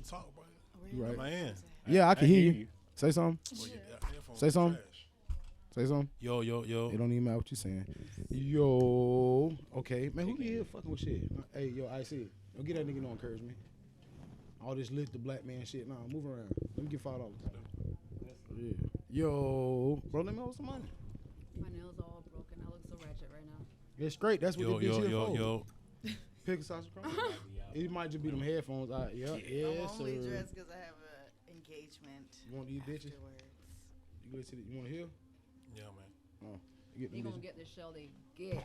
can't talk, bro. You right. Man. Yeah, I can hear you. Say something. Well, Say something. Say something. Yo. It don't even matter what you saying. Yo. Okay. Man, who be here fucking with shit? Hey, yo, I see it. Don't get that nigga no encouragement. All this lift the black man shit. Nah, move around. Let me get $5. Yeah. Yo. Bro, let me hold some money. My nails are all broken. I look so ratchet right now. It's straight. That's what this bitch here for. Yo. Pick sausage Chronicles. It might just be them headphones. Yeah. I'm only dressed because I have an engagement. You want these bitches? Afterwards. You go to the, you want to hear? Yeah, man. Oh, They gonna get the shell they get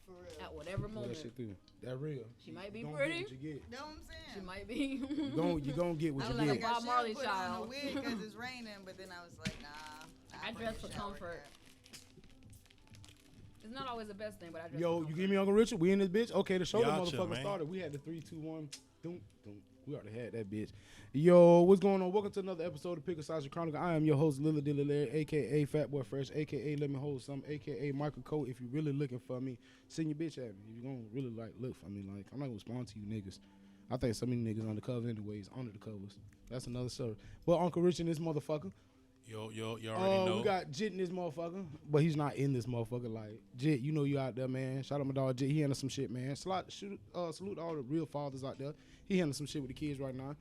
For real. at whatever that moment. shit through. That real. She might be You don't pretty. Get what you get. Know what I'm saying? She might be. You gon' get what I you look like get. a Bob Marley put child. on a wig because it's raining, but then I was like, nah. I dress for comfort. It's not always the best thing, but I dress for Yo, comfort. you give me Uncle Richard? We in this bitch? Okay, the show the Y'all chill, motherfucker man. started. We had the 3, 2, 1. Doom. We already had that bitch. Yo, what's going on? Welcome to another episode of Pickled Sausage Chronicles. I am your host, Lila Dillalaire, a.k.a. Fat Boy Fresh, a.k.a. Let Me Hold Some, a.k.a. Michael Cole. If you really looking for me, send your bitch at me. If you gonna really look for me, like, I'm not gonna respond to you niggas. I think so many niggas undercover anyways, under the covers. That's another story. But Uncle Rich in this motherfucker. Yo, you already know. We got Jit in this motherfucker, but he's not in this motherfucker. Like, Jit, you know you out there, man. Shout out my dog Jit. He handling some shit, man. Salute all the real fathers out there. He handling some shit with the kids right now.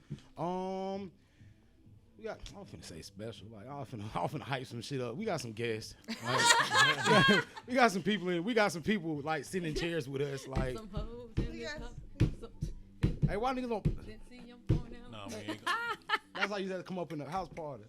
We got, I'm finna say special. Like, I'm finna hype some shit up. We got some guests. Like, we got some people in. We got some people like sitting in chairs with us. Like, Some hoes in this cup. hey, why niggas don't? Nah, we ain't gonna. That's how you had to come up in the house party.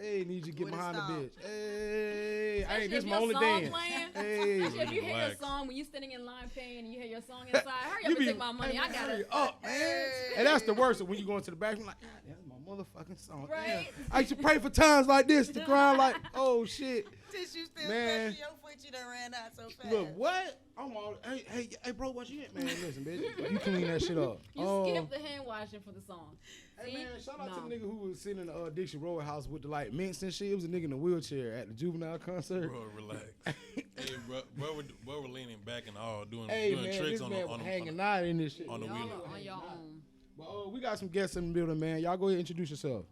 Hey, need you to get With a behind the stomp. bitch. Hey, Especially this if my your only song dance. playing. Hey, Especially if you hear your Relax. song when you're standing in line paying and you hear your song inside. Hurry up and take my money. hey, I man, got hurry it. up, man. And that's the worst. When you go into the bathroom, like, God, that's my motherfucking song. Right. Damn. I used to pray for times like this to grind like, oh shit. Tissue still Man. fresh, your foot, you done ran out so fast. Look, what? I'm all, hey, bro, what you at, man? Listen, bitch, you clean that shit up. You skipped the hand washing for the song. Hey, See? man, shout out to No. the nigga who was sitting in the Dixie Roadhouse with the like mints and shit. It was a nigga in a wheelchair at the Juvenile concert. Bro, relax. Hey, bro, we're leaning back and all doing Hey, man, tricks this on man the hanging out in this shit. on the Y'all wheeler. are on your own. But we got some guests in the building, man. Y'all go ahead and introduce yourself.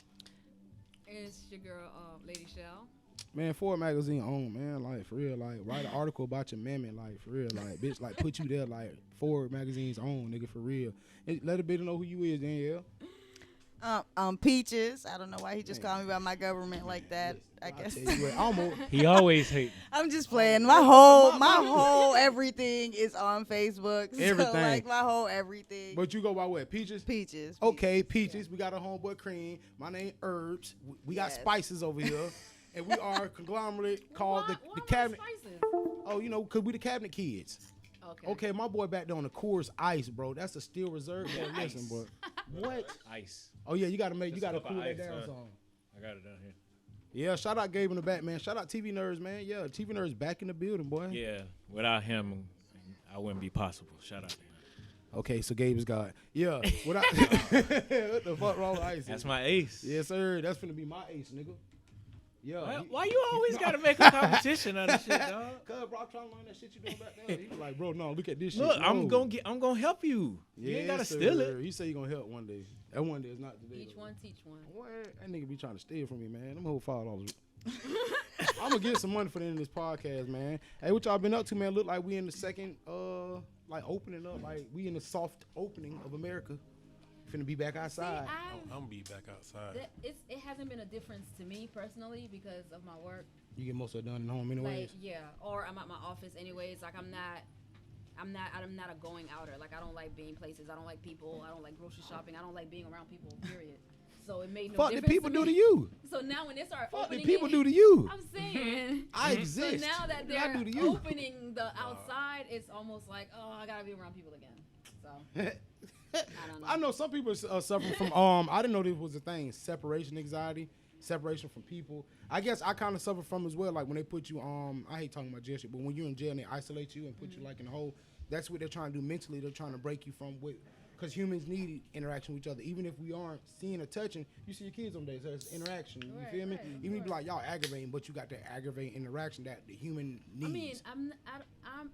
It's your girl, Lady Shell. Man, Ford Magazine on, man, like, for real, like, write an article about your mammy, like, for real, like, bitch, like, put you there, like, Ford Magazine's on, nigga, for real. And let a bit know who you is, Danielle. Peaches. I don't know why he just called me by my government like that. I guess. Tell you what, almost, He always hate. I'm just playing. My whole everything is on Facebook. So, Everything. like, my whole everything. but you go by what, Peaches? Peaches. Okay, Peaches. We got a homeboy Cream. My name Herbs. We got Yes. spices over here. And we are a conglomerate called Why the my Cabinet. spices? Oh, you know, because we the Cabinet Kids. Okay, my boy back there on the Coors Ice, bro. That's a steel reserve. Boy, listen, bro. What? Ice. Oh, yeah, you got to Just cool cup of that ice, down some. I got it down here. Yeah, shout out Gabe in the back, man. Shout out TV Nerds, man. Yeah, TV Nerds back in the building, boy. Yeah, without him, I wouldn't be possible. Shout out to him. Okay, so Gabe is God. Yeah. What the fuck wrong with Ice? That's my ace. Yes, sir. That's finna be my ace, nigga. Yeah. Why you always gotta make a competition out of shit, dog? Cause bro, I'm trying to learn that shit you doing back there. He was like, bro, no, look at this Look, shit. I'm No. gonna help you. You ain't gotta steal it. You say you gonna help one day. That one day is not today. Each one, teach one. What? That nigga be trying to steal from me, man. I'm gonna hold $5. I'm gonna get some money for the end of this podcast, man. Hey, what y'all been up to, man? Look like we in the second, like opening up, like we in the soft opening of America. Finna be back outside. See, I'm gonna be back outside. it hasn't been a difference to me personally because of my work. You get most of it done at home anyways. Like, yeah, or I'm at my office anyways. Like, I'm not a going outer. Like, I don't like being places. I don't like people. I don't like grocery shopping. I don't like being around people. Period. So it made no Fuck difference. did people to do me. to you? So now when they start Fuck opening did people it, do to you? I'm saying. I exist. So now that What did I they're do to you? opening the outside, it's almost like, oh, I gotta be around people again. So I don't know. I know some people are suffering from I didn't know this was a thing, separation anxiety, separation from people. I guess I kind of suffer from as well. Like when they put you I hate talking about jail shit, but when you're in jail and they isolate you and put you like in a hole, that's what they're trying to do mentally. They're trying to break you from what, because humans need interaction with each other. Even if we aren't seeing or touching, you see your kids on days, so it's interaction. You Right, feel me? right, Even if you be like y'all aggravating, but you got that aggravating interaction that the human needs. I mean,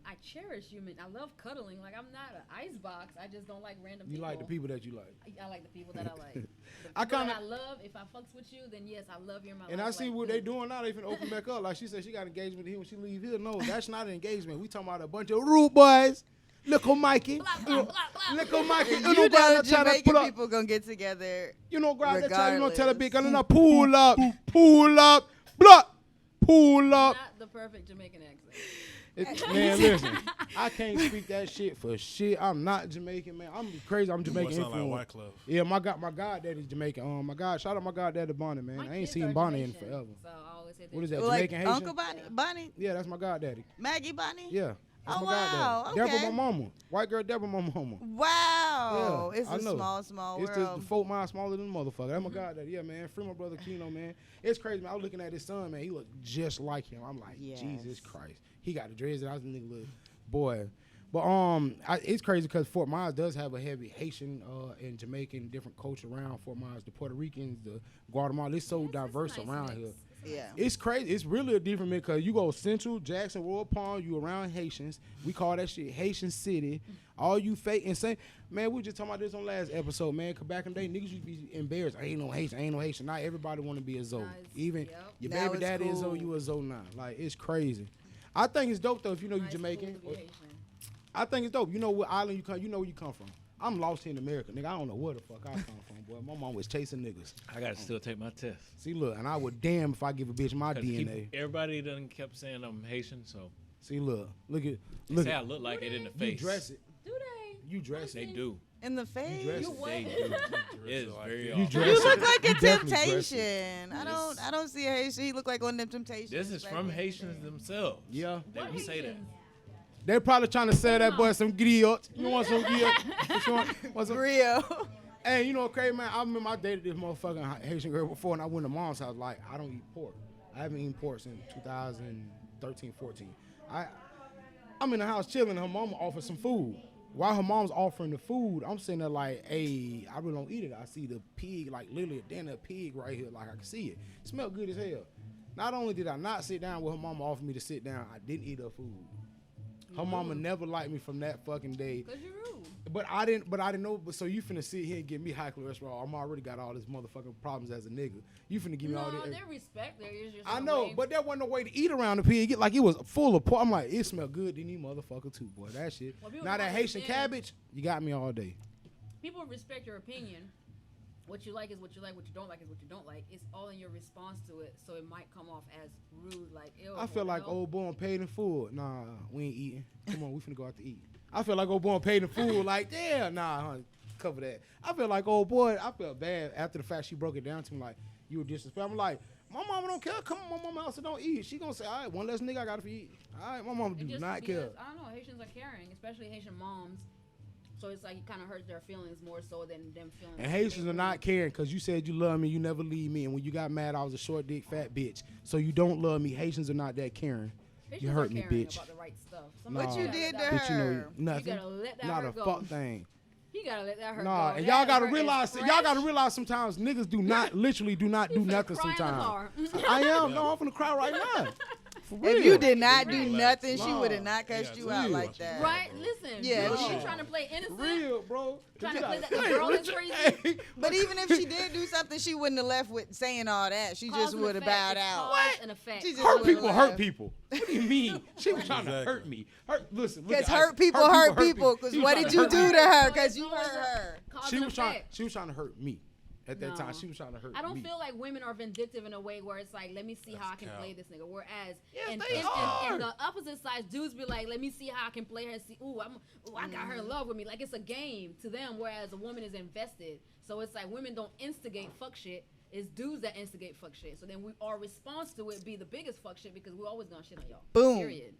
I cherish human. I love cuddling. Like, I'm not an icebox. I just don't like random You people. like the people that you like. I like the people that I like. The I people kinda- that I love. If I fucks with you, then yes, I love you in my life. And I see like what this. they doing now. They finna open back up. Like she said, she got engagement here when she leave here. No, that's not an engagement. We talking about a bunch of rude boys. Little Mikey. Blah, blah, blah, blah. Little Mikey. You know Jamaican people gonna get together. You know, grab that child, you know, tell a big girl, regardless. now pull up, blah, pull up. Not the perfect Jamaican accent. Man, listen, I can't speak that shit for shit. I'm not Jamaican, man. I'm crazy. I'm Jamaican Sound like influenced. Wyclef. Yeah, my goddaddy's Jamaican. Shout out my goddaddy Bonnie, man. My I ain't kids seen are Bonnie in Jamaican, forever. So I always say What is they're that, Like Jamaican Haitian? Uncle Bonnie? Yeah, that's my goddaddy. Maggie Bonnie? Yeah. That's Oh, my wow, goddaddy. Deborah, okay. my mama. White girl, Deborah, my mama. Wow. Yeah, It's I a know. small It's world. the 4 miles smaller than the motherfucker. That's my goddaddy. Yeah, man. Free my brother Keno, man. It's crazy, man. I was looking at his son, man. He looked just like him. I'm like, Yes. Jesus Christ. He got the dreads. I was a nigga little boy. But it's crazy because Fort Myers does have a heavy Haitian and Jamaican different culture around Fort Myers. The Puerto Ricans, the Guatemala. It's so Yes, it's a diverse nice around mix. here. It's a Yeah. It's crazy. It's really a different mix because you go Central, Jackson, Royal Palm, you around Haitians. We call that shit Haitian City. All you fake insane. Man, we were just talking about this on last episode, man. Cause back in the day, niggas used to be embarrassed. I ain't no Haitian. Now everybody want to be a Zoe. Nice. Even Yep. your Now baby it's daddy is cool. Zoe, you a Zoe now. Like, it's crazy. I think it's dope, though, if you know you nice, Jamaican. cool to be Haitian. I think it's dope. You know what island you come. You know where you come from. I'm lost here in America, nigga. I don't know where the fuck I come from, boy. My mom was chasing niggas. I gotta still take my test. See, look, and I would damn if I give a bitch my 'Cause DNA. everybody done kept saying I'm Haitian, so See, look they at. say I look like it in the You face. dress it. Do they? You dress They it. do. In the face. dress You it. what? They do. It's very You awful. dress You it. look like You a definitely dress it. temptation. I don't see a Haitian. He look like one of them temptations. This is back from in the Haitians day. themselves. Yeah. They What will say that. Haitians? They probably trying to sell that boy some griot. You want some griot? Want some? Real. Hey, you know what, crazy, man? I remember I dated this motherfucking Haitian girl before, and I went to mom's house. Like, I don't eat pork. I haven't eaten pork since 2013, 14. I'm in the house chilling. Her mama offered some food. While her mom's offering the food, I'm sitting there like, hey, I really don't eat it. I see the pig, like literally a damn pig right here. Like, I can see it. It smelled good as hell. Not only did I not sit down where her mama offered me to sit down, I didn't eat her food. Her mama never liked me from that fucking day. Cause you're rude. But I didn't know. But so you finna sit here and give me high cholesterol? I'm already got all this motherfucking problems as a nigga. You finna give me all No, this. they respect. There is just I a know, way. but there wasn't no way to eat around the pig. Like, it was full of pork. I'm like, it smelled good. Didn't you motherfucker too, boy? That shit. Well, people Now that don't Haitian understand. cabbage, you got me all day. People respect your opinion. What you like is what you like. What you don't like is what you don't like. It's all in your response to it, so it might come off as rude. Like, ew. I feel like no. old boy paid in full. Nah, we ain't eating. Come on, we finna go out to eat. I feel like old boy paid in full. Like, yeah, nah, honey, cover that. I feel like old boy. I felt bad after the fact she broke it down to me like, you were disrespectful. I'm like, my mama don't care. Come on, my mama house and don't eat. She gonna say, all right, one less nigga I gotta feed. All right, my mama It do just not because, care. I don't know. Haitians are caring, especially Haitian moms. So it's like it kind of hurts their feelings more so than them feeling. And like Haitians they are not rude. caring because you said you love me, you never leave me. And when you got mad, I was a short dick fat bitch. So you don't love me. Haitians are not that caring. Haitians You are hurt me, caring bitch. About the right stuff. Nah. What you gotta did let to that- Bitch, you know her? nothing. You gotta let that Not hurt a go. fuck thing. You gotta let that hurt go. Nah, and That y'all gotta hurt is realize, fresh. y'all gotta realize sometimes niggas do not, literally do not do You finna nothing cry in the sometimes. car. I am. No, I'm finna cry right now. For real. If you did not do Relax. nothing, she Nah. would have not cussed you out real. like that. Right? Listen. Yeah, you she- trying to play innocent? real, bro. Trying to You play gotta- that the girl is crazy? Hey, But even if she did do something, she wouldn't have left with saying all that. She Cause just and would have effect. bowed It's out. cause and effect. She just hurt would've people, left. hurt people. What do you mean? She was trying to Exactly. hurt me. Listen, look Because at hurt Ice. people hurt people. Because She was what trying did to you hurt do me. to her? So Because it's you always hurt a her. cause She and was trying. effect. She was trying to hurt me. At that No. time, she was trying to hurt me. I don't feel like women are vindictive in a way where it's like, let me see how I can cap. play this nigga. Whereas, Yes, and, they and, are. and the opposite side dudes be like, let me see how I can play her and see, I got her in love with me. Like, it's a game to them, whereas a woman is invested. So it's like women don't instigate fuck shit. It's dudes that instigate fuck shit. So then our response to it be the biggest fuck shit because we always gonna shit on y'all. Boom. Period.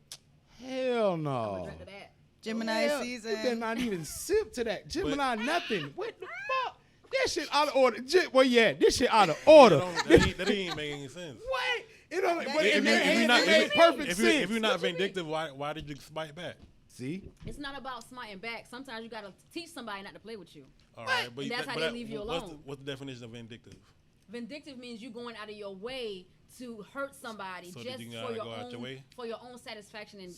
Hell I'm no. gonna drink to that. Gemini Hell, You better season. not even sip to that. Gemini, nothing. What the fuck? That shit out of order. Well, yeah, this shit out of order. That ain't make any sense. What? It don't. But If it you- made, if you it not- made if- perfect If sense. you're not vindictive, why did you spite back? See, It's not about smiting back. Sometimes you gotta teach somebody not to play with you. All right, And that's how they leave you what's alone. What's the definition of vindictive? Vindictive means you going out of your way to hurt somebody So just did you for not your go out your way? for your own satisfaction and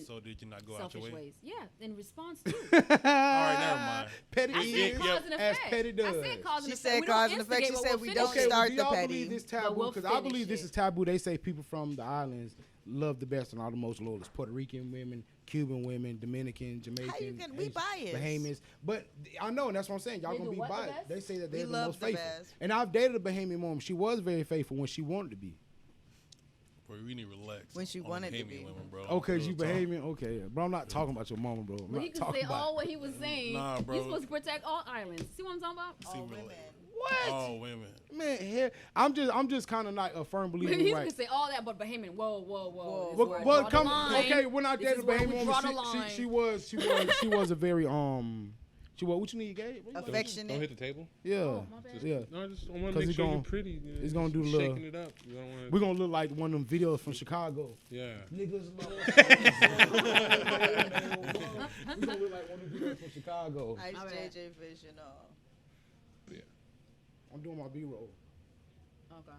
So did you not go out selfish your way? ways. Yeah, in response to. All right, never mind. Petty I is said cause and as effect. petty does. I said cause and She effect. said We cause don't and effect. She instigate, said but we we'll don't finish it. start do the y'all petty. believe this But taboo? we'll Because I believe finish this it. is taboo. They say people from the islands love the best and are the most loyal. Puerto Rican women, Cuban women, Dominican, Jamaican, How you can we Asian, biased? Bahamians. But I know, and that's what I'm saying. Y'all They gonna do be what the biased. best? They say that We they're the love most the faithful. best. And I've dated a Bahamian woman. She was very faithful when she wanted to be. Bro, we need to relax. When she on wanted to Bahamian be. Women, bro. Okay, Real you talk. Bahamian. Okay, bro. I'm not talking about your mama, bro. I'm But not he could talking say about. all what he was saying. Nah, bro. You're supposed to protect all islands. See what I'm talking about? See, All bro, women. What? all women. Man, here I'm just kind of like a firm believer. He Right. could say all that, but Bahamian. Whoa. Whoa. This is Well, where I well, draw the come line. okay. When I This dated is a where we Bahamian draw the woman, line. she was a very she was what you need, Gabe? What you want? Affectionate. Don't hit the table. Yeah, Oh, my bad. yeah. No, I just want to 'Cause make it's sure gonna- you're pretty. You know, it's gonna do just the little- shaking it up. You don't want We're gonna look like one of them videos from Chicago. Yeah. Niggas love. We're gonna look like one of them videos from Chicago. Ice All right. JJ Fish and all. I'm doing my B-roll. Okay.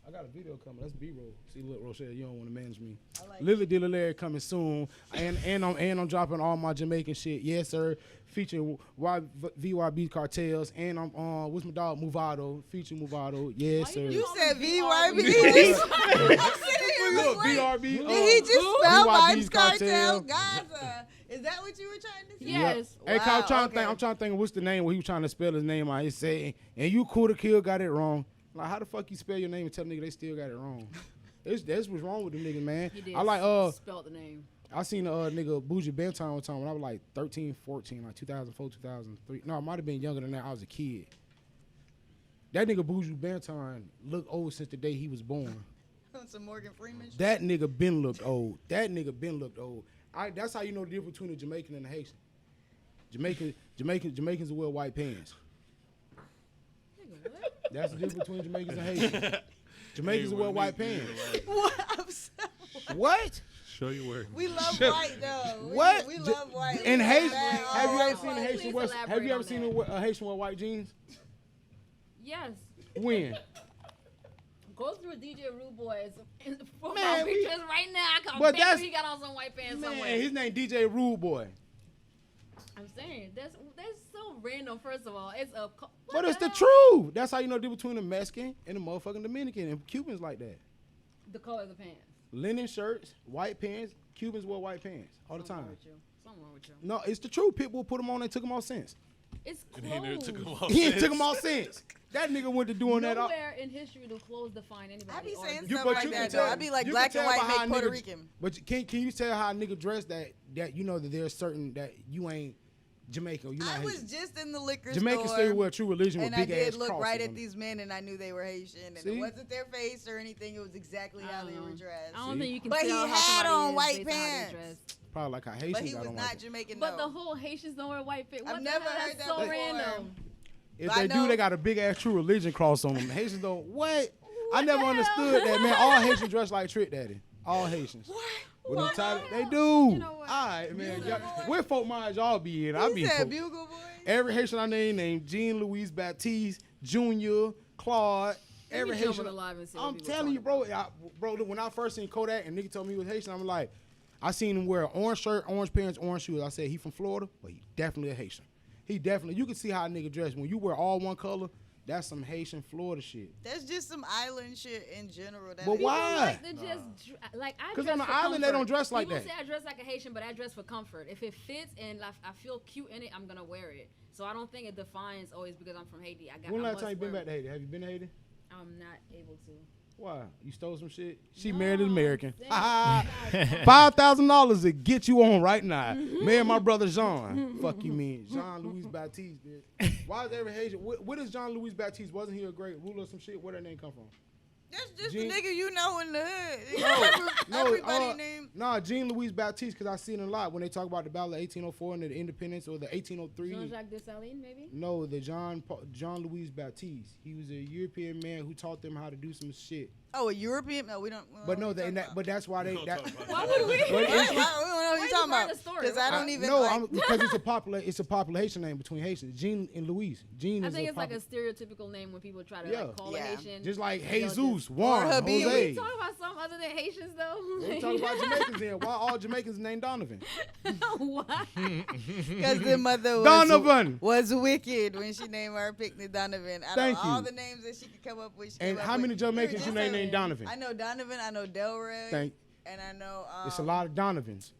I got a video coming. That's B-roll. See, look, Rochelle, you don't want to manage me. I like Lily Dilla Larry coming soon, and I'm dropping all my Jamaican shit. Yes, sir. Featuring VYB Cartels, and I'm what's my dog Movado, featuring Movado. Yes, sir. You said VYB. Look, BRB. Did he just spell VYB's Vibes Cartel? Cartel. Gaza. Is that what you were trying to say? Yes. Hey, Wow, I'm trying to okay. think. I'm trying to think of what's the name where he was trying to spell his name out. He said, and you cool to kill got it wrong. Like, how the fuck you spell your name and tell nigga they still got it wrong? That's what's wrong with them niggas, man. He did I like spelled the name. I seen a nigga Bougie Benton one time when I was like 13, 14, like 2004, 2003. No, I might have been younger than that. I was a kid. That nigga Bougie Benton looked old since the day he was born. Some Morgan Freeman shit. That nigga been looked old. That's how you know the difference between a Jamaican and a Haitian. Jamaicans wear white pants. Nigga, what? That's the difference between Jamaicans and Haitians. Jamaicans Hey, wear we white need to pants. relax. What? I'm so- What? Show your work. We love white though. What? We love white. In We Haitian, love that. have you All ever seen a white. Haitian Please wear? Have elaborate you ever on seen that. a Haitian wear white jeans? Yes. When? Go through DJ Rude Boy's profile Man, we- pictures right now. I can But bet that's- you he got on some white pants Man, somewhere. his name DJ Rude Boy. I'm saying that's so random. First of all, it's a. But it's the hell? truth. That's how you know the difference between a Mexican and a motherfucking Dominican. And Cubans like that. The color of the pants. Linen shirts, white pants. Cubans wear white pants all the Something time. wrong with you. Something wrong with you. No, it's the truth. People put them on. They took them off since. It's And he never clothes. took him off. He ain't since. took them off since. That nigga went to doing that. Nowhere in history do clothes define anybody. I be or saying dis- You- stuff but like you can that tell- though. I be like you black can and tell white by how make Puerto niggas- Rican. But can you tell how a nigga dress that you know that there's certain that you ain't Jamaican, you not I was Haitian. just in the liquor Jamaicans store. still wear true religion with And I big ass did look crosses right on at it. these men, and I knew they were Haitian. And See? it wasn't their face or anything. It was exactly I how don't they know. were dressed. I don't think you can But he tell how had somebody on is white based on how they pants. Probably dress. like how But Haitians he got was on not white. Jamaican. But no. the whole Haitians don't wear white fit. What I've the never hell? heard That's that so before. random. If I they do, know- they got a big ass true religion cross on them. Haitians don't. What? I What never the understood hell? that, man. All Haitians dress like Trick Daddy. All Haitians. What? With them What tight- the they hell? do. You know what? All right, man. Bugle Y'all- boy. Where folk minds y'all be in? I be He in said folk. Bugle Boy. Every Haitian I named Jean Louise Baptiste, Junior, Claude. Let Every me jump Haitian. on the live and see what I'm people telling you, talking bro. Bro, look, when I first seen Kodak and nigga told me he was Haitian, I'm like, I seen him wear an orange shirt, orange pants, orange shoes. I said he from Florida, but he definitely a Haitian. He definitely. You can see how a nigga dress when you wear all one color. That's some Haitian Florida shit. That's just some island shit in general. That But is- People why? like to just like I 'Cause dress on the for island, they comfort. don't dress like People that. say I dress like a Haitian, but I dress for comfort. If it fits and I feel cute in it, I'm gonna wear it. So I don't think it defines always because I'm from Haiti. When I last time you must been wear back to Haiti? Have you been to Haiti? I'm not able to. Why? You stole some shit? She No, married an American. thank $5,000 to get you on right now. Me and my brother Jean. Fuck you, mean Jean Louis Baptiste, bitch. Why is every Haitian? What is Jean Louis Baptiste? Wasn't he a great ruler or some shit? Where that name come from? That's just Jean- the nigga you know in the hood. No, Everybody named. Nah, Jean Louis Baptiste, because I seen it a lot when they talk about the Battle of 1804 and the independence or the 1803. Jean-Jacques Dessalines, maybe. No, the Jean Louis Baptiste. He was a European man who taught them how to do some shit. Oh, a European? No, we don't. But no, but that's why they. That, Why would we? We don't know what you're talking about. Because I I- don't even. no, like, because it's a population name between Haitians. Jean and Louise. Jean I is think a it's like a stereotypical name when people try to Yeah. like call Yeah. a Haitian. just like They'll Jesus, Juan, Habib. Jose. We talk about some other than Haitians though. We talk about Jamaicans here. Why all Jamaicans named Donovan? Why? Because the mother Donovan. was wicked when she named her Pickled Donovan. Out Thank of all you. the names that she could come up with. She And came up how many with- Jamaicans you Just named Donovan? I know Donovan. I know Delray. And I know. It's a lot of Donovans.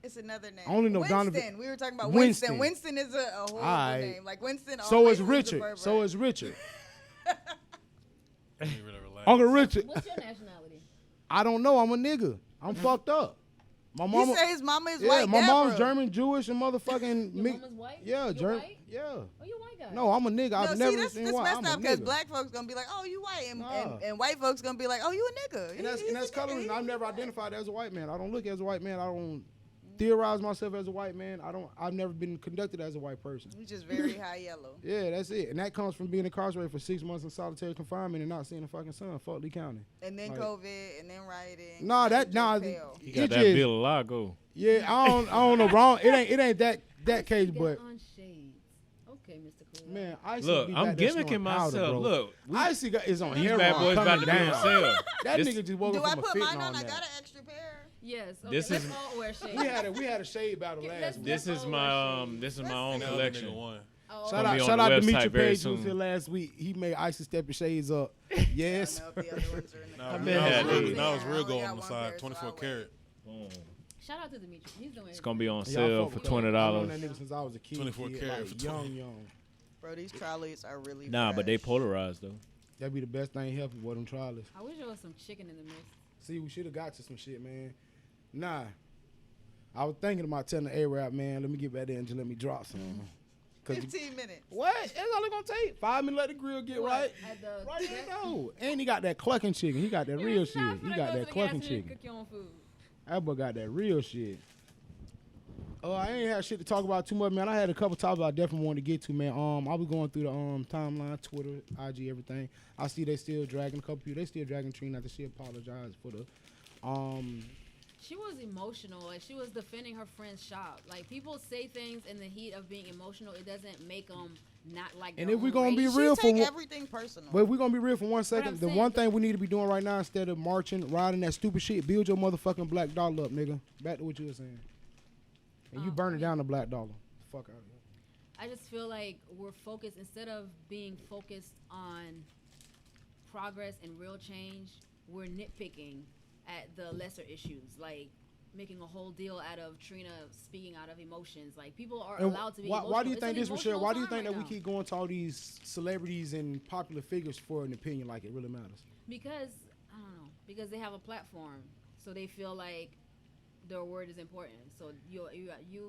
It's another name. I only know Winston. Donovan. We were talking about Winston. Winston. Winston is a horrible Aight. name. Like Winston. So is always was a Richard. pervert. So is Richard. You really relax. Uncle Richard. What's your nationality? I don't know. I'm a nigga. I'm fucked up. My He mama. say his mama is Yeah, white. my mom's Deborah. German, Jewish, and motherfucking. Your mix- mama's white? Yeah, You're German. white? Yeah. Oh, you a white guy. No, I'm a nigga. No, I've see, never that's seen white. messed I'm up a because nigga. black folks gonna be like, "Oh, you white," and, Nah. and white folks gonna be like, "Oh, you a nigga." And that's He's a nigga. colorism. I've never identified as a white man. I don't look as a white man. I don't theorize myself as a white man. I've never been conducted as a white person. He's just very high yellow. Yeah, that's it. And that comes from being incarcerated for 6 months in solitary confinement and not seeing the fucking sun. Fuck Lee County. And then Like- COVID, and then rioting. Nah, and that just nah. pale. He got It that just- Bill Lago. Yeah, I don't know, bro. It ain't that case, You got but on shades. Okay, Mr. Cool. man, Icy Look, be I'm back there gimmicking snorting powder, myself. bro. Look, Icy is on these heroin. bad boys about coming to be on down. sale. That This- nigga just woke Do up I from a put fit mine on on? I that. got an extra pair. Yes. Okay, This let's is- all wear shades. We had a shade battle Yeah, last let's- week. This is my this is my own That other collection. nigga won. Oh, Shout Gonna out, be on shout the out website Dimitri very Page who was soon. here last week. He made Icy stepping shades up. Yes. I don't know if the other ones are in the Nah, I now bet had it's real- these. now it's I real only gold got on the one side, pair, so 24 I'll wait. karat. Boom. Shout out to Dimitri. He's doing It's gonna be on Yeah, I sale fuck for with that. I've known $20. that nigga since I was a kid. 24 kid, karat like, for young. Bro, these trolleys are really Nah, but they fresh. polarized though. That'd be the best thing helping for them trials. I wish there was some chicken in the mix. See, we should have got to some shit, man. Nah. I was thinking about telling the A-Rap, man, let me get back there and just let me drop some. 15 minutes. What? That's all it's gonna take. 5 minutes, let the grill get right. At the Right there, no. And he got that clucking chicken. He got that real shit. He got that clucking chicken. Cook your own food. That boy got that real shit. Oh, I ain't had shit to talk about too much, man. I had a couple topics I definitely wanted to get to, man. I was going through the timeline, Twitter, IG, everything. I see they still dragging a couple people. They still dragging Trina after she apologized for the She was emotional. Like, she was defending her friend's shop. Like, people say things in the heat of being emotional. It doesn't make them not like And their if we own gonna be race. She real take for everything personal. But if we're gonna be real for 1 I'm second, the saying, one thing we need to be doing right now instead of marching, riding that stupid shit, build your motherfucking black dollar up, nigga. Back to what you were saying. And you burning down the black dollar. Fuck out of here. I just feel like we're focused, instead of being focused on progress and real change, we're nitpicking at the lesser issues, like making a whole deal out of Trina speaking out of emotions. Like, people are And allowed to be why emotional. do you It's think an this, Michelle? emotional Why do you time think that right we now. keep going to all these celebrities and popular figures for an opinion like it really matters? Because, I don't know, because they have a platform, so they feel like their word is important. So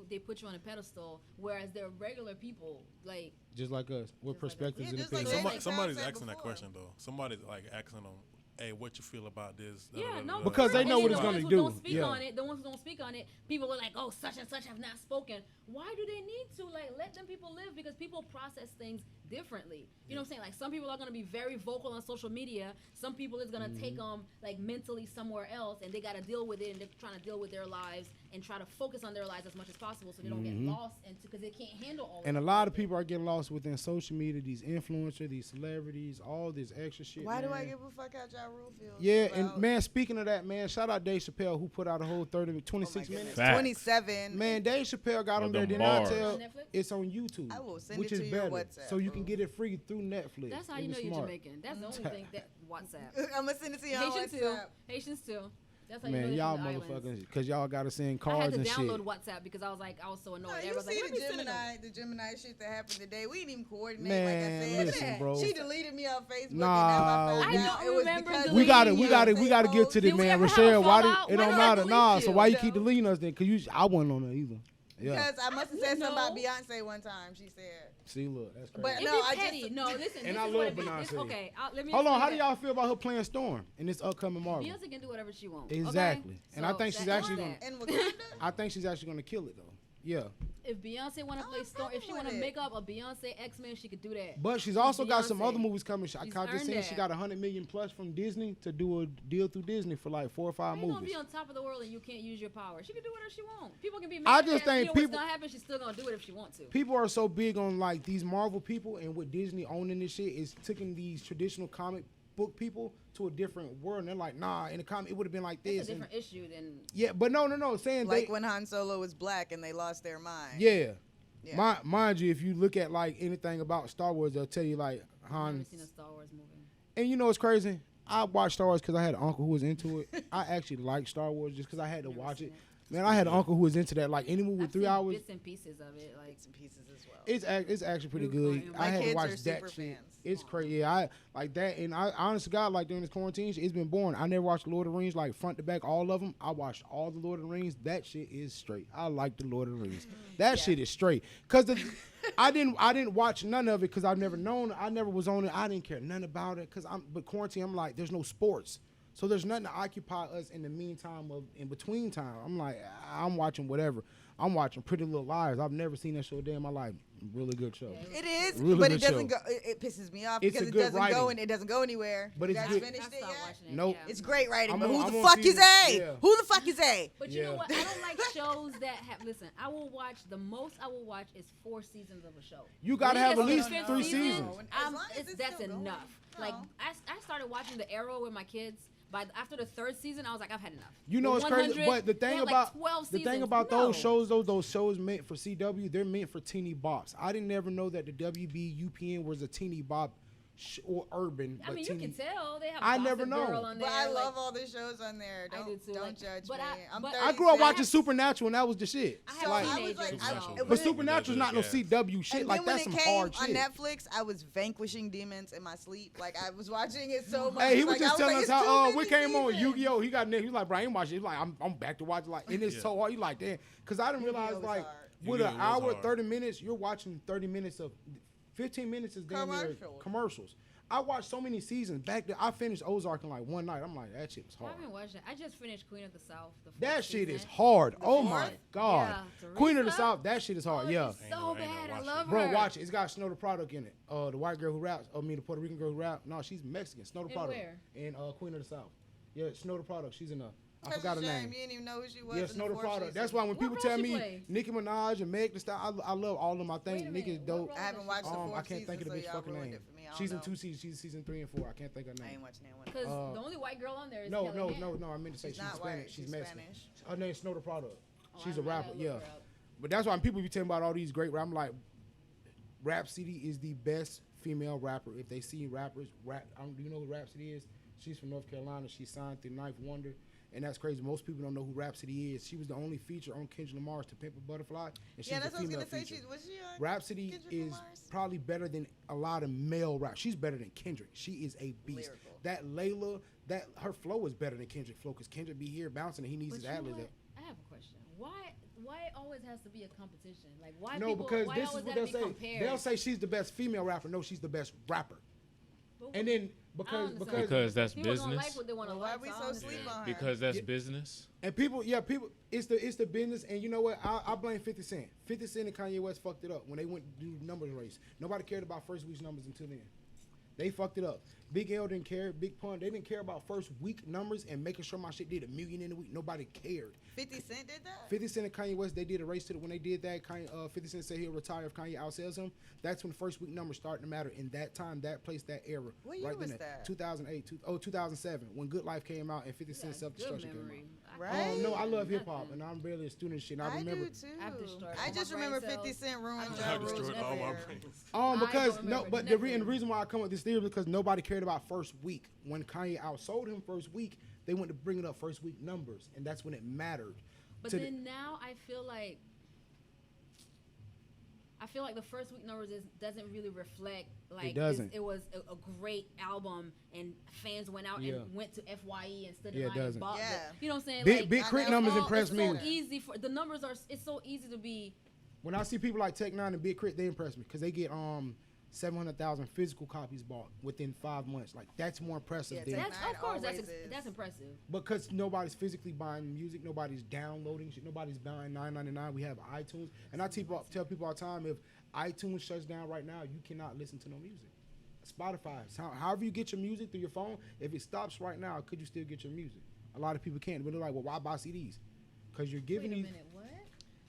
they put you on a pedestal, whereas they're regular people. Like, Just like us, with Just like us. perspectives Yeah, and just like opinions. that. Somebody's Said asking that before. question though. Somebody's like asking them, "Hey, what you feel about this?" yeah, no, Because for they real. know And what then it's the gonna ones who do. Don't speak Yeah. on it. The ones who don't speak on it, people are like, "Oh, such and such have not spoken." Why do they need to? Like, let them people live, because people process things differently. You know what I'm saying? Like, some people are gonna be very vocal on social media. Some people is gonna take them like mentally somewhere else, and they gotta deal with it, and they're trying to deal with their lives and try to focus on their lives as much as possible, so they don't get lost into, because they can't handle all. And a of lot of people are getting lost within social media, these influencers, these celebrities, all this extra shit. Why do man. I give a fuck how Ja Rule feels? Yeah, about- and man, speaking of that, man, shout out Dave Chappelle who put out a whole 26 minutes. Facts. 27. Man, Dave Chappelle got on Of there. them Then I bars. tell On Netflix? it's on YouTube, I will send which it is to your better. WhatsApp, So you can bro. get it free through Netflix. That's how It you was know you're smart. Jamaican. That's the only thing that WhatsApp. I'm gonna send it to you on Haitians too. WhatsApp. Haitians too. That's how you know Man, they're y'all from the islands. motherfuckers, because y'all got to send I had cards to and download shit. WhatsApp because I was so annoyed. No, you Everyone's like, see "Let me send it." the Gemini shit that happened today. We didn't even coordinate. Man, like I said, listen, bro. She deleted me on Facebook. Nah, and now my phone I down. don't It was remember because We got to, deleting we you. got to, we got to get to this, Did we man. ever have a Rochelle, why fallout? did it Why don't did I matter? delete Nah, so you? why you keep deleting us then? Cause I wasn't on there either. Yeah. Because I must have said something about No. Beyonce one time. She said, See, look, that's crazy. But It'd no, be I petty. just No, listen. And this I is what love it be. This- Beyonce. Okay, let me. Hold on, explain how do that. y'all feel about her playing Storm in this upcoming Marvel? Beyonce can do whatever she wants. Exactly. Okay? And I think she's that's actually that. in Wakanda. I think she's actually gonna kill it though. Yeah. if Beyonce want to play Storm, if she want to make up a Beyonce X-Men, she could do that. But she's also got some Beyonce. other movies coming. I She's just earned saying she that. got $100 million plus from Disney to do a deal through Disney for like 4 or 5 How you gonna movies. be on top of the world and you can't use your power? She can do whatever she wants. People can be mad. I at just her. think You know people- what's gonna happen. She's still gonna do it if she wants to. People are so big on like these Marvel people, and with Disney owning this shit is taking these traditional comic book people to a different world. And they're like, nah, in the comic it would have been like this. It's a And- different issue than. yeah, but no, saying Like they, when Han Solo was black and they lost their mind. yeah. Yeah. Mind you, if you look at like anything about Star Wars, they'll tell you like I've never Han. seen a Star Wars movie. And you know what's crazy? I watched Star Wars because I had an uncle who was into it. I actually liked Star Wars just because I had to Never watch seen it. Man, I had an uncle who was into that. Like any movie with I've 3 seen hours, bits and pieces of it. Like Some pieces as well. it's actually pretty Really good. good. I My had to kids watch are that super shit. fans. It's crazy. Yeah, I like that. And I honestly, God, like during this quarantine, shit, it's been boring. I never watched Lord of the Rings like front to back, all of them. I watched all the Lord of the Rings. That shit is straight. I like the Lord of the Rings. That shit is straight. Cause I didn't watch none of it because I've never known. I never was on it. I didn't care none about it. But quarantine, I'm like, there's no sports. So there's nothing to occupy us in the meantime of in between time. I'm like, I'm watching whatever. I'm watching Pretty Little Liars. I've never seen that show a day in my life. Really good show. Yeah, It is, Really but good it doesn't show. go. It pisses me off It's because a it good doesn't go writing. and it doesn't go anywhere. But You it's guys good. I finished it stopped yet? watching it. Nope. Yeah. It's great writing, I'm but on- who I'm the on fuck is season- A? yeah. Who the fuck is A? But you know Yeah. what? I don't like shows that have. Listen, I will watch the most I will watch is 4 seasons of a show. You gotta When it have gets at to the least fifth 3 season, seasons. As long as it's that's still going. enough. Like No. I started watching The Arrow with my kids. After the 3rd season, I was like, I've had enough. You know The it's crazy, 100, but the they thing had, about like 12 the thing seasons. about No. those shows, those shows meant for CW, they're meant for teeny bops. I didn't ever know that the WB UPN was a teeny bop or urban. I but mean, teeny, you can tell they have. I Gossip never know. Girl on But there, I like, love all the shows on there. I Don't, do too, don't like, judge but me. I- I'm but- 36. I grew up watching Supernatural, and that was the shit. I have So Like, I was teenagers. like, Supernatural. so- but Supernatural's not no Yeah. CW shit. And Like then when that's it some came hard on shit. Netflix, I was vanquishing demons in my sleep. Like I was watching it so much. Hey, he was like, just I was telling like, us it's too how many we came on seasons. Yu-Gi-Oh. He got he was like, bro, I ain't watching. He's like, I'm back to watch. Like, and it's Yeah. so hard. You like, damn, because I didn't Yu-Gi-Oh realize was like hard. with an Yu-Gi-Oh was hour, hard. 30 minutes, you're watching 30 minutes of 15 minutes is damn near Commercials. commercials. I watched so many seasons back there. I finished Ozark in like one night. I'm like, that shit was I hard. haven't watched it. I just finished Queen of the South. The That fourth shit is season. hard. The Oh fourth? my god, Yeah, Queen of the Teresa? South. That shit is hard. Oh, Yeah, she's so Ain't gonna bad. I watch love it. her. bro, watch it. It's got Snow the Product in it. The white girl who raps. The Puerto Rican girl who rap. No, she's Mexican. Snow the And Product. where? And Queen of the South. Yeah, Snow the Product. She's in a. I That's forgot a her shame. name. You didn't even know who she was. Yeah, in Snow the fourth Product. season. That's why when What people role tell she me play? Nicki Minaj and Meg Thee Stallion, I love all of them. I think Wait a Nicki is minute, dope. what I haven't watched the I fourth can't think of the season, bitch so fucking y'all ruined name. it for me. I don't She's in know. 2 seasons. She's in season 3 and 4. I can't think of her I name. ain't watching that one. Because Uh, the only white girl on there is No, Kelly no, Mann. no, no. I meant to say She's she's not Hispanic. white. She's Mexican. Spanish. Her name's Snow the Product. Oh, She's I a gotta rapper. look Yeah. her up. But that's why when people be telling about all these great rappers, I'm like, Rhapsody is the best female rapper. If they see rappers, do you know who Rhapsody is? She's from North Carolina. She's signed through Ninth Wonder. And that's crazy. Most people don't know who Rhapsody is. She was the only feature on Kendrick Lamar's To Pimp a Butterfly. And she's Yeah, a that's what I was female gonna say. feature. Was she on Rhapsody Kendrick is Lamar's? probably better than a lot of male rap. She's better than Kendrick. She is a beast. Lyrical. That Layla, her flow is better than Kendrick flow because Kendrick be here bouncing and he needs But his you know ad-libs. what? I have a question. Why it always has to be a competition? Like why No, people? because why this is always what gotta they'll be say. compared? They'll say she's the best female rapper. No, she's the best rapper. But And then I don't understand. Because that's People don't business. like what they want to Well, why like. we I so don't sleep understand. on her? Because that's Yeah. business. And people, it's the business. And you know what? I blame 50 Cent. 50 Cent and Kanye West fucked it up when they went to do numbers race. Nobody cared about first week's numbers until then. They fucked it up. Big L didn't care. Big Pun, they didn't care about first week numbers and making sure my shit did $1 million in a week. Nobody cared. 50 Cent did that? 50 Cent and Kanye West, they did a race to it. When they did that, 50 Cent said he'll retire if Kanye outsells him. That's when first week numbers started to matter. In that time, that place, that era. What year was then, that? 2008, 2007, when Good Life came out and 50 Cent Good Self-Destruction came memory. out. Right? No, I love hip hop, Nothing. and I'm barely a student shit. And I I remember, do too. I've destroyed I all just my remember brain 50 cells. Cent ruined I Ja I don't Rule's destroyed all my Never. brains. I because don't no, remember but nothing. the reason why I come with this theory is because nobody cared about first week. When Kanye outsold him first week, they went to bring it up first week numbers, and that's when it mattered. But to the- then now I feel like the first week numbers doesn't really reflect like doesn't. it was a great album and fans went out Yeah. and went to FYE and stood in Yeah, it line and doesn't. bought Yeah. the, you know what I'm saying? Big like, Big I Crit know. numbers Oh, impress it's me. so easy for the numbers are it's so easy to be When I see people like Tech Nine and Big Crit, they impress me because they get 700,000 physical copies bought within 5 months. Like, that's more impressive than That's, of course, always is. that's impressive. because nobody's physically buying music, nobody's downloading shit, nobody's buying $9.99. We have iTunes, and I tell people all the time, if iTunes shuts down right now, you cannot listen to no music. Spotify, however you get your music through your phone, if it stops right now, could you still get your music? A lot of people can't. But they're like, well, why buy CDs? Because you're giving Wait a these. minute, what?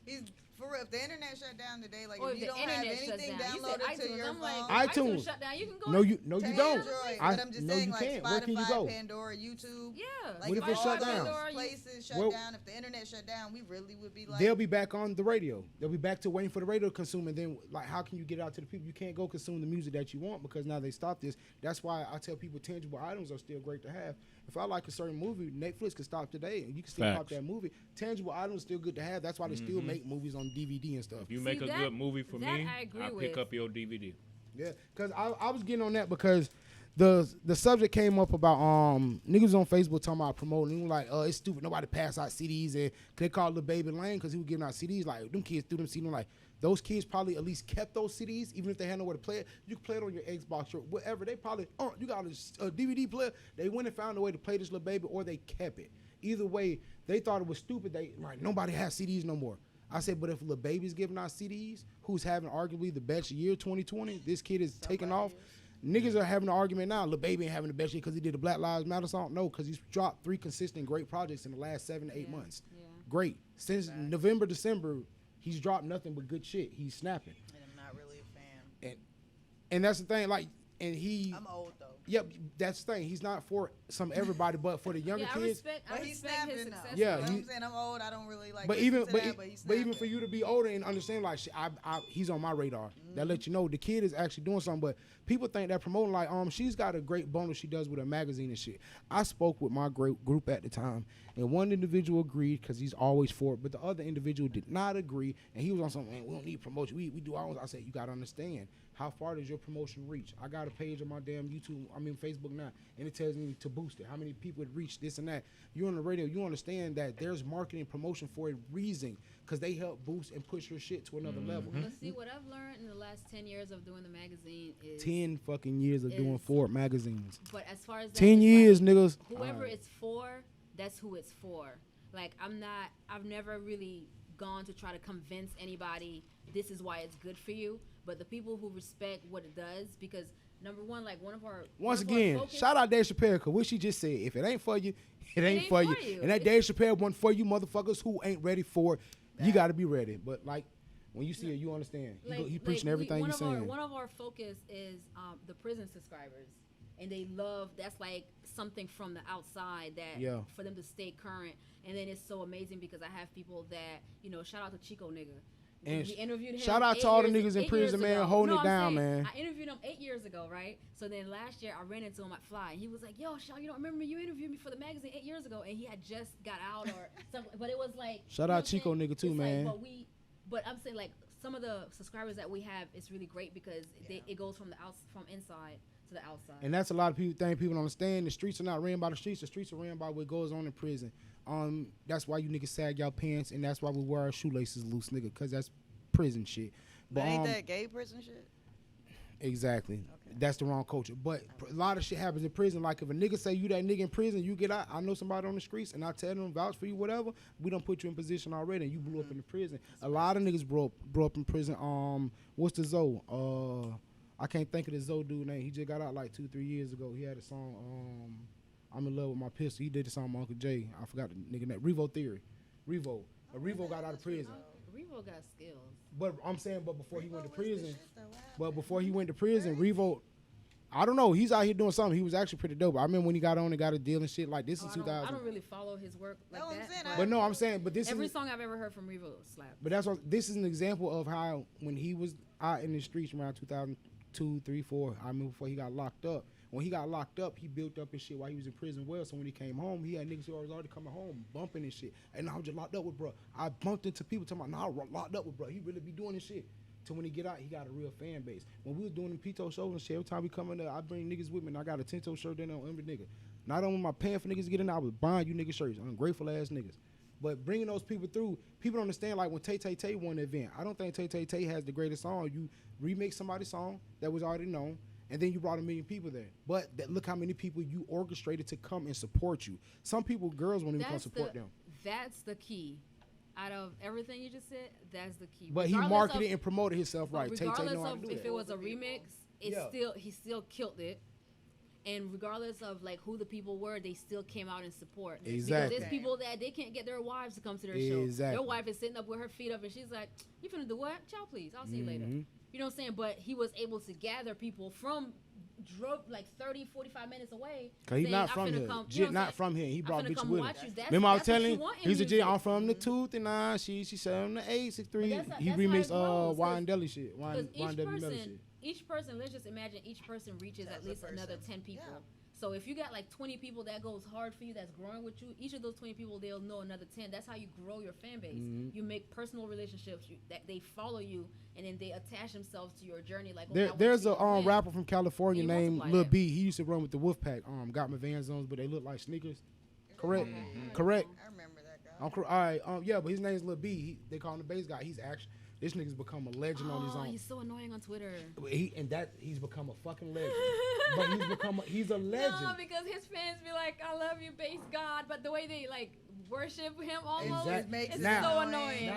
He's for real. If the internet shut down today, like Or if you the don't have internet shuts anything down. You said downloaded to iTunes. your I'm like, phone, iTunes. shut down. You can go. No, you to don't. Android, I- but I'm just no, saying, you like can't. Where can you Spotify, go? Pandora, YouTube. Yeah. Like What if it all shut those down? places shut Well- down. If the internet shut down, we really would be like. They'll be back on the radio. They'll be back to waiting for the radio to consume. And then, like, how can you get out to the people? You can't go consume the music that you want because now they stopped this. That's why I tell people tangible items are still great to have. If I like a certain movie, Netflix can stop today and you can still pop Facts. that movie. Tangible items are still good to have. That's why they still make movies on DVD and stuff. If you make a that- good movie for that me, I agree I with. pick up your DVD. Yeah, because I was getting on that because the subject came up about niggas on Facebook talking about promoting. They were like, it's stupid. Nobody pass out CDs, and they called the baby lame because he was giving out CDs. Like, them kids threw them CDs. Like, those kids probably at least kept those CDs, even if they had nowhere to play it. You can play it on your Xbox or whatever. They probably, you got a DVD player. They went and found a way to play this little baby, or they kept it. Either way, they thought it was stupid. They like nobody has CDs no more. I said, but if Lil Baby's giving out CDs, who's having arguably the best year 2020, this kid is taking off. Niggas are having an argument now. Lil Baby ain't having the best year because he did the Black Lives Matter song. No, because he's dropped 3 consistent great projects in the last 7 to 8 months. Yeah. Great. Since November, December, he's dropped nothing but good shit. He's snapping. And I'm not really a fan. And that's the thing. Like, and he. I'm old though. Yep, that's the thing. He's not for everybody, but for the younger Yeah, kids. I But he's respect his snapping now. success. Yeah, You know what he- I'm saying? I'm old. I don't really like. But listen even to but, that, but, he's but even snapping. for you to be older and understand, like, shit, he's on my radar. That lets you know the kid is actually doing something. But people think that promoting, like, she's got a great bundle she does with a magazine and shit. I spoke with my great group at the time, and one individual agreed because he's always for it, but the other individual did not agree, and he was on something. Man, we don't need promotion. We do our own. I said, you got to understand. How far does your promotion reach? I got a page on my damn Facebook now, and it tells me to boost it. How many people it reached, this and that. You're on the radio, you understand that there's marketing promotion for a reason, because they help boost and push your shit to another level. But see, what I've learned in the last 10 years of doing the magazine is 10 fucking years of doing is- Ford magazines. But as far as that, 10 it's years, like, niggas. whoever Alright. it's for, that's who it's for. Like, I've never really gone to try to convince anybody this is why it's good for you. But the people who respect what it does, because number one, like Once one of our again, focus- shout out Dave Chappelle, because what she just said, if it ain't for you, it ain't for you. And that Dave Chappelle one for you motherfuckers who ain't ready for it, you got to be ready. But, like, when you see it, you understand. He preaching everything one you of our, saying. one of our focus is the prison subscribers, and they love that's like something from the outside that for them to stay current. And then it's so amazing because I have people that shout out to Chico nigga. And We interviewed him shout out 8 to all the years- niggas in 8 prison, years man, ago. holding No, it down, I'm saying, man. I interviewed him 8 years ago, right? So then last year I ran into him at Fly. He was like, "Yo, Shaw, you don't remember me? You interviewed me for the magazine 8 years ago," and he had just got out or something. But it was like Shout you know out what I'm Chico saying? nigga too, It's man. Like, but I'm saying like some of the subscribers that we have, it's really great because it goes from from inside to the outside. And that's a lot of people don't understand. The streets are not ran by the streets. The streets are ran by what goes on in prison. That's why you niggas sag y'all pants, and that's why we wear our shoelaces loose, nigga, because that's prison shit. But ain't that gay prison shit? Exactly. Okay. That's the wrong culture. But a lot of shit happens in prison. Like if a nigga say you that nigga in prison, you get out. I know somebody on the streets, and I tell them vouch for you, whatever. We done put you in position already, and you blew up in the prison. A lot of niggas grew up in prison. What's the Zoe? I can't think of the Zoe dude name. He just got out like 2-3 years ago. He had a song. I'm in love with my pistol. He did the song with Uncle Jay. I forgot the nigga name. Revo Theory. Revo. Revo got out of prison. Revo got skills. But I'm saying, before he went to prison, Revo, I don't know. He's out here doing something. He was actually pretty dope. I remember when he got on and got a deal and shit. Like this is 2000. I don't really follow his work like No, I'm that. saying But no, I'm saying, but this every is. song I've ever heard from Revo slapped. But this is an example of how when he was out in the streets around 2002, 3, 4. I remember before he got locked up. When he got locked up, he built up his shit while he was in prison. Well, so when he came home, he had niggas who was already coming home bumping and shit. And I was just locked up with bro. I bumped into people talking about, nah, I locked up with bro. He really be doing this shit. So when he get out, he got a real fan base. When we was doing the Pito shows and shit, every time we come in there, I bring niggas with me, and I got a Tinto shirt in on every nigga. Not only my paying for niggas to get in there, I was buying you niggas shirts. Ungrateful ass niggas. But bringing those people through, people don't understand. Like when Tay Tay won the event, I don't think Tay Tay has the greatest song. You remix somebody's song that was already known, and then you brought 1 million people there. But look how many people you orchestrated to come and support you. Some people, girls won't even come support them. That's the key. Out of everything you just said, that's the key. But he marketed and promoted himself right. Tay Tay Regardless know how to of do if that. it was a remix, he still killed it. And regardless of like who the people were, they still came out in support. Exactly. Because there's people that they can't get their wives to come to their show. Their wife is sitting up with her feet up and she's like, "You finna do what? Ciao, please. I'll see you later." You know what I'm saying? But he was able to gather people drove like 30, 45 minutes away. Cause he's not from here. Not from here. He brought bitches with him. Remember I was telling you, he's a G. I'm from the 239. She said I'm the 863. He remixed Wine Deli shit. Wine Deli Melody shit. Each person, let's just imagine each person reaches at least another 10 people. Yeah. So if you got like 20 people that goes hard for you, that's growing with you, each of those 20 people, they'll know another 10. That's how you grow your fan base. You make personal relationships that they follow you, and then they attach themselves to your journey. Like there's a rapper from California named Lil B. He used to run with the Wolfpack. Got my Van Zones, but they look like sneakers. Correct. Correct. I remember that guy. All right. Yeah, but his name's Lil B. They call him the bass guy. He's actually. This nigga's become a legend on his own. He's so annoying on Twitter. He's become a fucking legend. But he's a legend. No, because his fans be like, "I love you, bass God," but the way they like worship him almost, it's so annoying.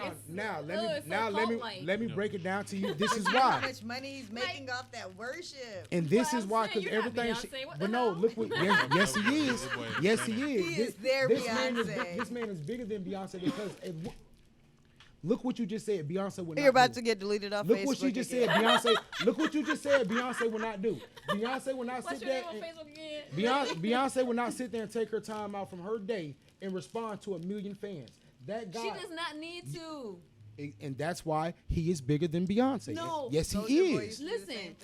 Let me break it down to you. This is why. How much money he's making off that worship. And this is why, because everything. But no, look what. Yes, he is. Yes, he is. He is their Beyonce. This man is bigger than Beyonce because. Look what you just said. Beyonce would not do. You're about to get deleted off Facebook. Look what she just said. Beyonce. Look what you just said. Beyonce would not do. Beyonce would not sit there. Beyonce would not sit there and take her time out from her day and respond to 1 million fans. That guy. She does not need to. And that's why he is bigger than Beyonce. No. Yes, he is. Listen.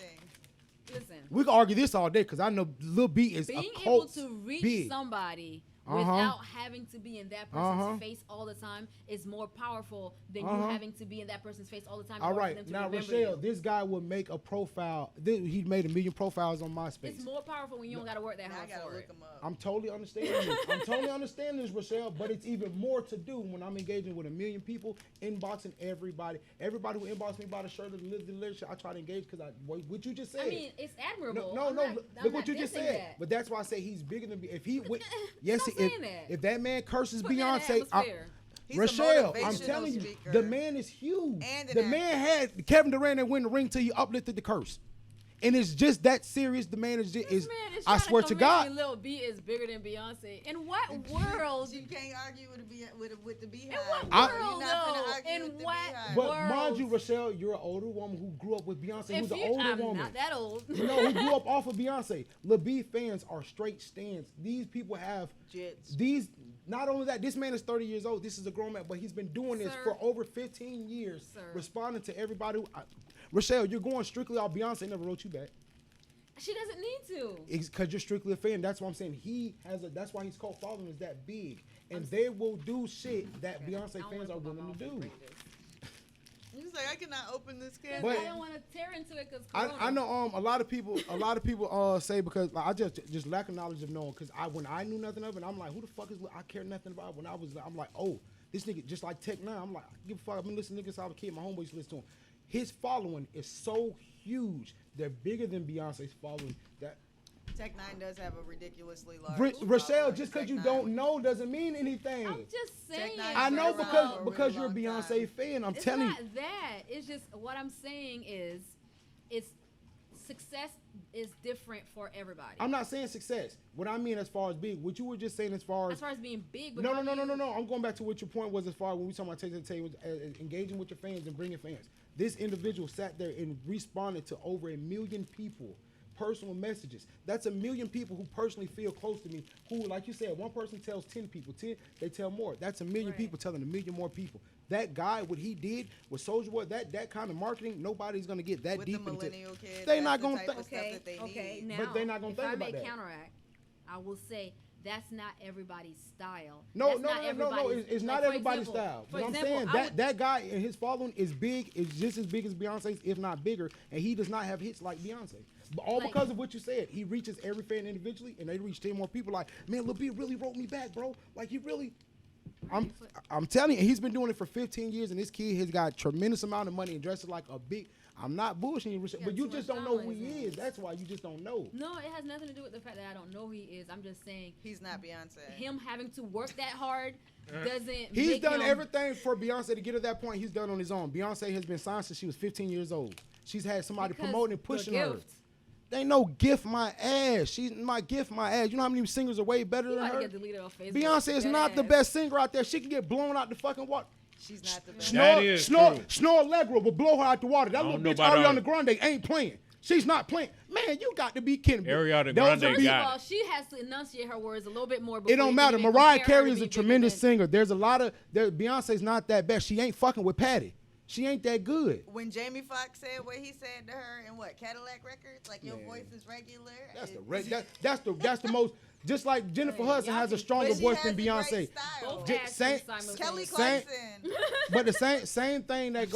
We can argue this all day because I know Lil B is being a cult able to reach somebody. Without having to be in that person's face all the time is more powerful than you having to be in that person's face all the time. All right, now Rochelle, this guy will make a profile. He made 1 million profiles on MySpace. It's more powerful when you don't got to work that hard for it. I'm totally understanding this. I'm totally understanding this, Rochelle, but it's even more to do when I'm engaging with 1 million people, inboxing everybody. Everybody who inboxed me about a shirt or the literature, I try to engage because what you just said. I mean, it's admirable. No, look what you just said. But that's why I say he's bigger than if he. Yes, if that man curses Beyonce, Rochelle, I'm telling you, the man is huge. The man had Kevin Durant that win the ring till he uplifted the curse. And it's just that serious. The man is I swear to God. Lil B is bigger than Beyonce. In what world? You can't argue with the Beehive. In what world, though? In what world? But mind you, Rochelle, you're an older woman who grew up with Beyonce. Who's an older woman. I'm not that old. Who grew up off of Beyonce. Lil B fans are straight stands. These people have jets. Not only that, this man is 30 years old. This is a grown man, but he's been doing this for over 15 years, responding to everybody. Rochelle, you're going strictly off Beyonce. Never wrote you back. She doesn't need to. Because you're strictly a fan. That's what I'm saying. That's why his cult following is that big, and they will do shit that Beyonce fans are willing to do. He's like, I cannot open this can. But I don't want to tear into it because I know a lot of people say because I just lack of knowledge of knowing because when I knew nothing of it, I'm like, who the fuck is I care nothing about when I'm like, oh, this nigga just like Tech Nine. I'm like, I give a fuck. I've been listening to niggas since I was a kid. My homeboys used to listen to him. His following is so huge. They're bigger than Beyonce's following. That Tech Nine does have a ridiculously large. Rochelle, just because you don't know doesn't mean anything. I'm just saying. I know because you're a Beyonce fan. I'm telling you. It's not that. It's just what I'm saying is, it's success is different for everybody. I'm not saying success. What I mean as far as big, what you were just saying as far as being big. But no. I'm going back to what your point was as far as when we talking about taking engaging with your fans and bringing fans. This individual sat there and responded to over 1 million people. Personal messages. That's 1 million people who personally feel close to me. Who, like you said, one person tells 10 people. 10, they tell more. That's 1 million people telling 1 million more people. That guy, what he did with Soulja Boy, that kind of marketing, nobody's gonna get that with deep the into. millennial kids, they're not gonna Okay. Now, but they're not gonna think about that. If I may counteract, I will say that's not everybody's style. No. It's not everybody's style. But I'm saying that guy and his following is big. Is just as big as Beyonce's, if not bigger. And he does not have hits like Beyonce. But all because of what you said. He reaches every fan individually, and they reach 10 more people. Like, man, Lil B really wrote me back, bro. Like, he really. I'm telling you, he's been doing it for 15 years, and this kid has got tremendous amount of money and dresses like a big. I'm not bullshitting you, but you just don't know who he is. That's why you just don't know. No, it has nothing to do with the fact that I don't know who he is. I'm just saying He's not Beyonce. him having to work that hard doesn't. He's make done him, everything for Beyonce to get to that point. He's done on his own. Beyonce has been signed since she was 15 years old. She's had somebody because promoting and the pushing her. gift. They ain't no gift my ass. She's my gift my ass. You know how many singers are way better You than about to her? get deleted off Facebook. Beyonce is Dead not the ass. best singer out there. She can get blown out the fucking water. She's not the best. That is true. Snore Allegro will blow her out the water. That little know bitch about Ariana Grande ain't playing. She's not playing. Man, you got to be kidding me. Ariana Those Grande are First got of all, it. she has to enunciate her words a little bit more. It before don't you matter. can even Mariah compare her Carey to is be a bigger tremendous than- singer. There's a lot of Beyonce's not that bad. She ain't fucking with Patty. She ain't that good. When Jamie Foxx said what he said to her in what Cadillac Records, like your voice is regular. That's the most. Just like Jennifer Hudson has a stronger voice than Beyonce. Both J- ass same- Kelly Same- Clarkson. But the same thing that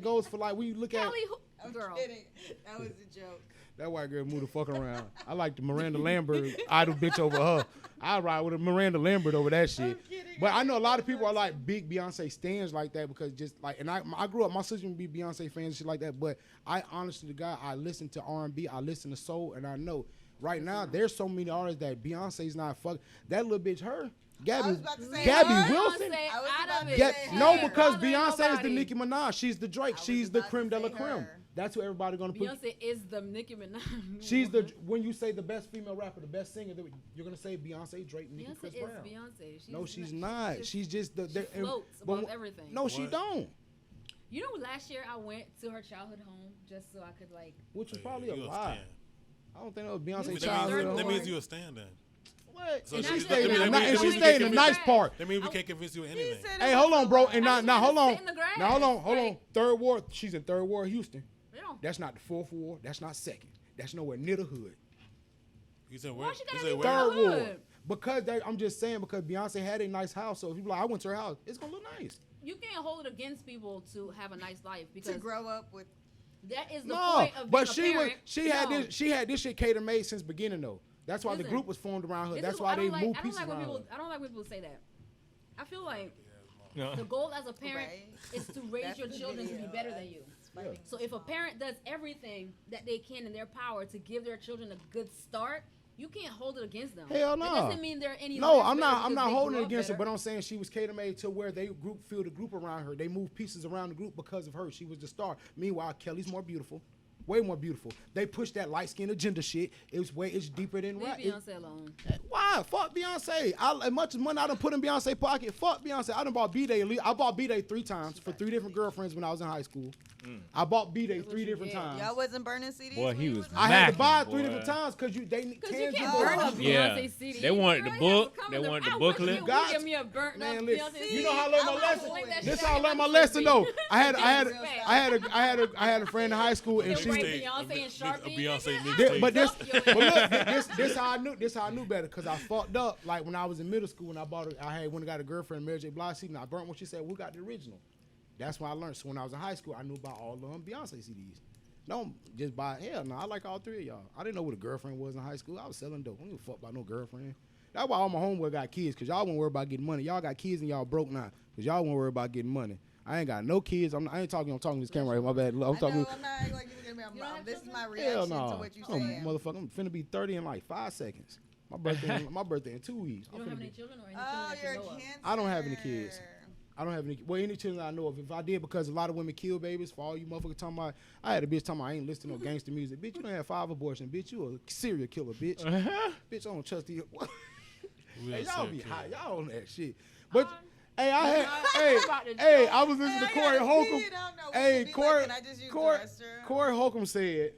goes for like when you look at Kelly, I'm girl. kidding. That was a joke. that white girl move the fuck around. I like the Miranda Lambert idol bitch over her. I ride with a Miranda Lambert over that shit. But I know a lot of people are like big Beyonce stans like that because just like, and I grew up, my sister would be Beyonce fans and shit like that. But I honestly to God, I listen to R&B, I listen to soul, and I know right now there's so many artists that Beyonce's not fuck. That little bitch, her. I was about to say Gabby her. Wilson. Beyonce I was out about of to it. Yeah, say no, her. because Other than Beyonce is the nobody. Nicki Minaj. She's the Drake. was She's the about to creme de la say creme. her. That's who everybody gonna put. Beyonce is the Nicki Minaj. She's the when you say the best female rapper, the best singer, you're gonna say Beyonce, Drake, Nicki, Beyonce Chris is Brown. Beyonce. No, she's not. She's just the. She floats above everything. No, she What? don't. You know, last year I went to her childhood home just so I could like. Which was probably You a a lie. stan. I don't think that was You Beyonce was childhood. third That born. means you a stand then. What? So And she's- she stayed in that the means- ni- and that she means stayed in you the can nice be part. That means we can't convince you of He anything. said Hey, it hold was on, bro. a And lie. now hold on. Sit in the grass. Now hold on. Like, Third ward. She's in third ward, Houston. you know, That's not the fourth ward. That's not second. That's nowhere near the hood. You said why where? she You gotta said be where? Third hood? ward. Because I'm just saying because Beyonce had a nice house. So if you like, I went to her house, it's gonna look nice. You can't hold it against people to have a nice life because To grow up with. that is the No, point of but being a parent. she had this shit cater made since beginning though. That's why the Listen, group was formed around her. This That's is- why I they don't like- moved I don't pieces like when around people. her. I don't like when people say that. I feel like No. the goal as a parent Right. is to raise That's your the children to be video. better than you. Yeah. So if a parent does everything that they can in their power to give their children a good start, you can't hold it against them. Hell It no. doesn't mean they're any. No, less I'm better not. I'm because not they holding grew it up against her, better. but I'm saying she was cater made to where they feel the group around her. They moved pieces around the group because of her. She was the star. Meanwhile, Kelly's more beautiful, way more beautiful. They pushed that light skin agenda shit. It's deeper than Leave rap. Beyonce alone. Why? Fuck Beyonce. As much as money I done put in Beyonce pocket, fuck Beyonce. I done bought B-Day. I bought B-Day 3 times for 3 different girlfriends when I was in high school. I bought B-Day 3 different times. Y'all wasn't burning CDs. Boy, when he you was in I had to Mackin', buy it 3 boy. different times because they Because you tangible. can't burn a Oh. Beyonce Yeah. CD. They wanted the Girl, book. you have to come They in the- wanted the I wish booklet. you Got would give me a burnt Man, up listen, Beyonce you know how I CD. learned my I would lesson? fling that This shit how I out learned my my lesson though. sleeve. I had a friend in high school and You'll she. write Mixtape. Beyonce and Sharpie. A Beyonce nigga. mixtape. But Fuck your ass. this how I knew better because I fucked up like when I was in middle school when I bought I had when I got a girlfriend Mary J. Blige CD and I burnt what she said we got the original. That's when I learned. So when I was in high school I knew about all of them Beyonce CDs. Don't just buy hell no. I like all 3 of y'all. I didn't know what a girlfriend was in high school. I was selling dope. I don't give a fuck about no girlfriend. That's why all my homeboy got kids because y'all won't worry about getting money. Y'all got kids and y'all broke now because y'all won't worry about getting money. I ain't got no kids. I ain't talking. I'm talking to this camera. Right? My bad. I'm I know, talking. I'm not acting like you gonna be. You don't have This is my children? reaction Hell to no. what you I'm saying. motherfucker. I'm finna be 30 in like 5 seconds. My birthday in 2 weeks. You I'm don't have finna any be- children or any Oh, children you're that a you know of? cancer. I don't have any kids. I don't have any. Well, any children I know of. If I did, because a lot of women kill babies. For all you motherfuckers talking about, I had a bitch talking about I ain't listening to no gangster music. Bitch, you done had 5 abortions. Bitch, you a serial killer. Bitch, bitch, I don't trust you. We Hey, a y'all serial be killer. high. Y'all on that shit. But hey, I I'm had about to hey, joke. I was listening to Corey Holcomb. Hey, Corey Holcomb said,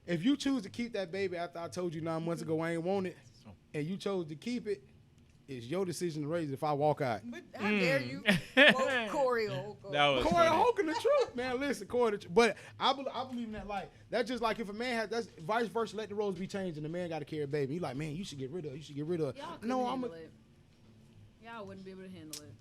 if you choose to keep that baby after I told you 9 months ago I ain't want it, and you chose to keep it, it's your decision to raise it if I walk out. But how dare you quote Corey Holcomb? That was Corey funny. Holcomb the truth, man. Listen, Corey, but I believe in that. Like that's just like if a man has that's vice versa. Let the roles be changed, and the man got to carry a baby. You like, man, you should get rid of. You should get rid of. Y'all couldn't No, I'm. handle it. Y'all wouldn't be able to handle it.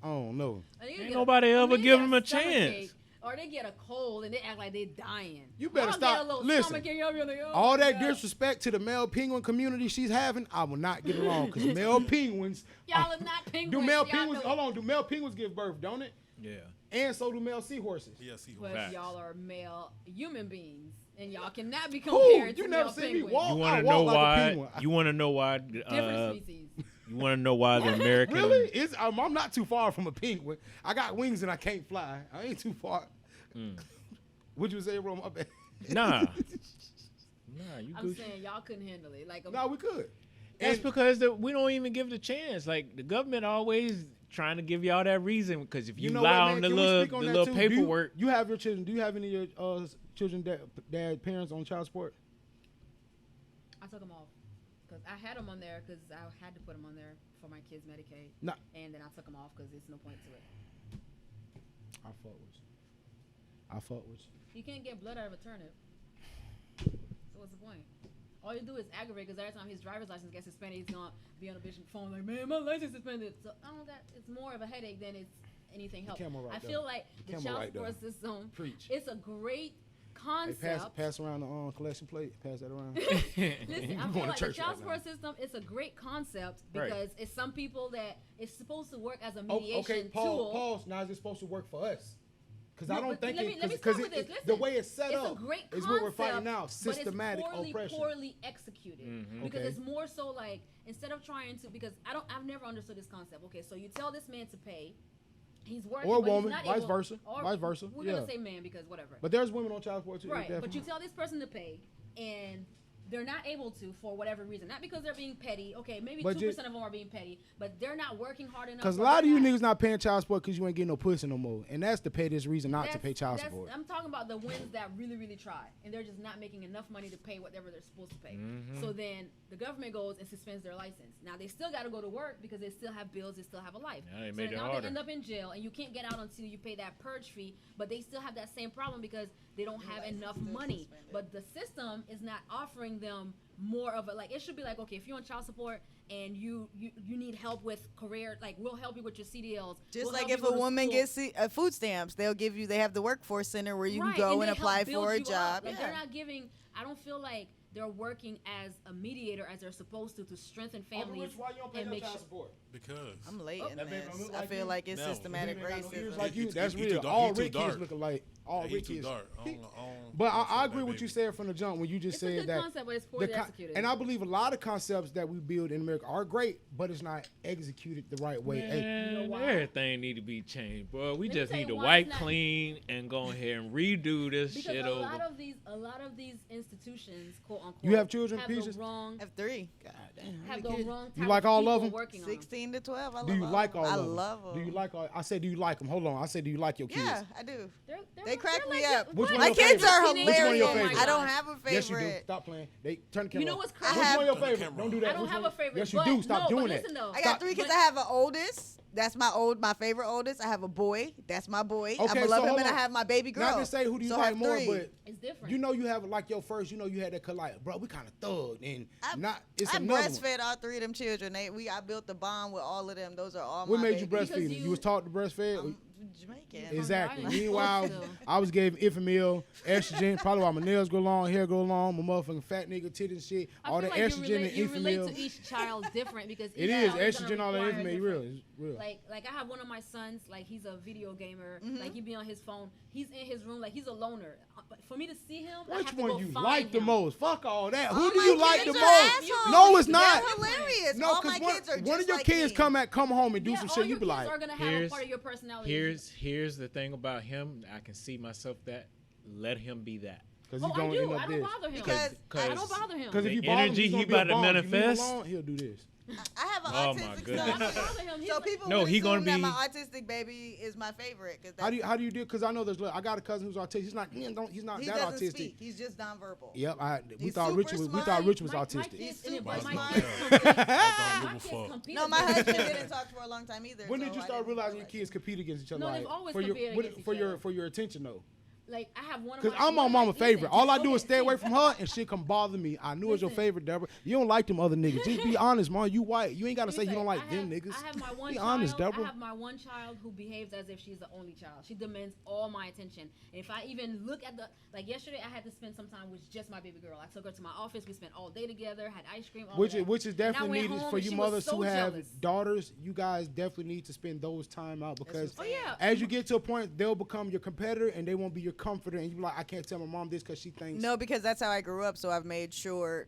I don't know. A nigga Ain't get nobody a ever nigga give get him a stomachache chance. or they get a cold and they act like they dying. You better I'll stop. Get a little Listen, stomach in, like, oh all my that God. disrespect to the male penguin community she's having, I will not get along because male penguins. Y'all are not penguins. Do male Y'all penguins? know- Hold on. Do male penguins give birth? Don't it? Yeah. And so do male seahorses. Yeah, see. But Facts. y'all are male human beings, and y'all cannot be Who? compared You to never male seen me penguins. walk. You I want to walk know like a why? penguin. You want to know why? Different species. You want to know why the American? Really? I'm not too far from a penguin. I got wings and I can't fly. I ain't too far. What'd you say, bro? My bad. Nah. You I'm good. saying y'all couldn't handle it. Like, No, we could. That's And- because we don't even give the chance. Like the government always trying to give y'all that reason because if you, know lie what, on man? the Can we little speak on the that little too? paperwork. Do you have your children? Do you have any of your children dad parents on child support? I took them off because I had them on there because I had to put them on there for my kids' Medicaid. Nah. And then I took them off because there's no point to it. I fuck with you. I fuck with you. You can't get blood out of a turnip. So what's the point? All you do is aggravate because every time his driver's license gets suspended, he's gonna be on a bitch phone like, man, my license suspended. So I don't know that it's more of a headache than it's anything help. camera right I there. feel like the Camera child right there. support system, Preach. it's a great Hey, concept. pass around the collection plate. Pass that around. Listen, You I going feel to like the church child right support system is a great concept Right. because it's some people that it's supposed to work as a Oh, mediation okay, tool. pause. Now is it supposed to work for us? Because I No, don't but think let me start because with this. the Listen, way it's set it's up a great is concept, what we're fighting now. but Systematic it's oppression. poorly executed. Because Okay. it's more so like instead of trying to because I've never understood this concept. Okay, so you tell this man to pay, he's working, Or but woman, he's not vice able, versa, or vice versa, We're yeah. gonna say man because whatever. But there's women on child support too. Right, but definitely. you tell this person to pay, and they're not able to for whatever reason. Not because they're being petty. Okay, maybe But 2% of them are being petty, but they're not working hard enough. Because a or lot of they're you not- niggas not paying child support because you ain't getting no pussy no more. And that's the pettiest reason not to pay child that's- support. I'm talking about the ones that really, really try, and they're just not making enough money to pay whatever they're supposed to pay. So then the government goes and suspends their license. Now they still got to go to work because they still have bills, they still have a life. Now they so made it now harder. they end up in jail, and you can't get out until you pay that purge fee. But they still have that same problem because they don't have enough money. But the system is not offering them more of a like. It should be like, okay, if you're on child support and you need help with career, like we'll help you with your CDLs. Just We'll like help you if go a to woman school. gets food stamps, they have the workforce center where you Right, can go and they help apply build for a you up. job. Like, Yeah. they're not giving. I don't feel like they're working as a mediator as they're supposed to strengthen families Why you don't pay and no make child sure. support? Because I'm late in that baby this. don't look I like feel you. like it's No. systematic Ears racism. like you. He That's too real. dark. All He too rich kids dark. looking like all he rich too kids. dark. But I agree with you said from the jump when you just It's a said good that. concept, but it's poorly executed. And I believe a lot of concepts that we build in America are great, but it's not executed the right way. Hey, Man, You know why? everything need to be changed, bro. We Let me just tell need you to why it's wipe not- clean and go ahead and redo this because shit a over. lot of these institutions, quote unquote, You have children, have Peaches? the wrong I have 3. have the wrong type You like of all people of 'em? working on 'em. 16 to 12. I love do you like all I of them? love them. Do you like all? I said, do you like them? Hold on. I said, do you like your kids? Yeah, I do. They're They crack they're me like- up. Which one My your kids favorite? are Which one your hilarious. favorite? I don't have a favorite. Yes, you do. Stop playing. They turn the camera. You know off. what's I crazy? Which have- one your Turn the favorite? camera Don't do off. that. I don't Which have one- a favorite. Yes, you but, do. Stop no, doing but that. listen though. I got 3 kids. But- I have an oldest. That's my favorite oldest. I have a boy. That's my boy. Okay, I so love him, hold and I on. have my baby girl. Not to say who do you so I like have more, 3. but It's different. you know you have like your first. You know you had that like, bro, we kind of thugged and not. It's I another one. breastfed all 3 of them children. I built the bond with all of them. Those are all What my made you babies. breastfeed? You was taught to breastfeed. I'm Jamaican. Exactly. Right. Meanwhile, Supposed to. I was giving Infamil, estrogen, probably while my nails go long, hair go long, my motherfucking fat nigga titties and shit, I all feel the like estrogen you relate and to Infamil. each child different because It each is child gonna estrogen, all that require Infamil. different. Real, it's real. Like I have one of my sons, like he's a video gamer, Mm-hmm. like he be on his phone, he's in his room, like he's a loner. But for me to see him, I Which have to one go you find like the him. most? Fuck all that. Who All do my you like the kids are most? assholes. No, it's not. They're hilarious. No, all my because kids are just one of your like kids me. come home and do Yeah, some all shit. your You be kids like, are gonna have a Here's- part of your personality. Here's the thing about him. I can see myself that. Let him be that. because Oh, he's I going to do. end I up don't this. bother him. Because I don't bother him. Because if The you bother him, energy he's gonna he be a about to bum. If you leave him manifest. alone, he'll do this. I have an Oh, my autistic goodness. I son. don't bother him. He's So like- people No, would he assume gonna that be- my autistic baby is my favorite. Cause How do you do? Because I know there's. I got a cousin who's autistic. He's not. He's not he that doesn't autistic. speak. He's just nonverbal. Yep. We He's thought super Rich was. We smart. thought Rich was my autistic. kids, He's and then- super but my smart. kids I compete- don't my give a kids fuck. compete No, my against husband each other. didn't talk for a long time either. When so did you I start didn't realizing know your that. kids competing against each other? No, they've like, always for your competed what- against each for your other. for your attention though. like I have one of Cause my. I'm my mama favorite. All I do is stay away okay, from her, and shit come bother me. I knew it was your Listen. favorite, Deborah. You don't like them other niggas. Just be honest, man. You white. You ain't gotta say you don't like I them have- niggas. I have my one Be child. honest, I Deborah. have my one child who behaves as if she's the only child. She demands all my attention. And if I even look at like yesterday, I had to spend some time with just my baby girl. I took her to my office. We spent all day together. Had ice cream. All Which of is that. which is And I definitely went needed home for and you she was mothers so who have jealous. daughters. You guys definitely need to spend those time out because Oh yeah. as you get to a point, they'll become your competitor and they won't be your comforter. And you be like, I can't tell my mom this because she thinks. No, because that's how I grew up. So I've made sure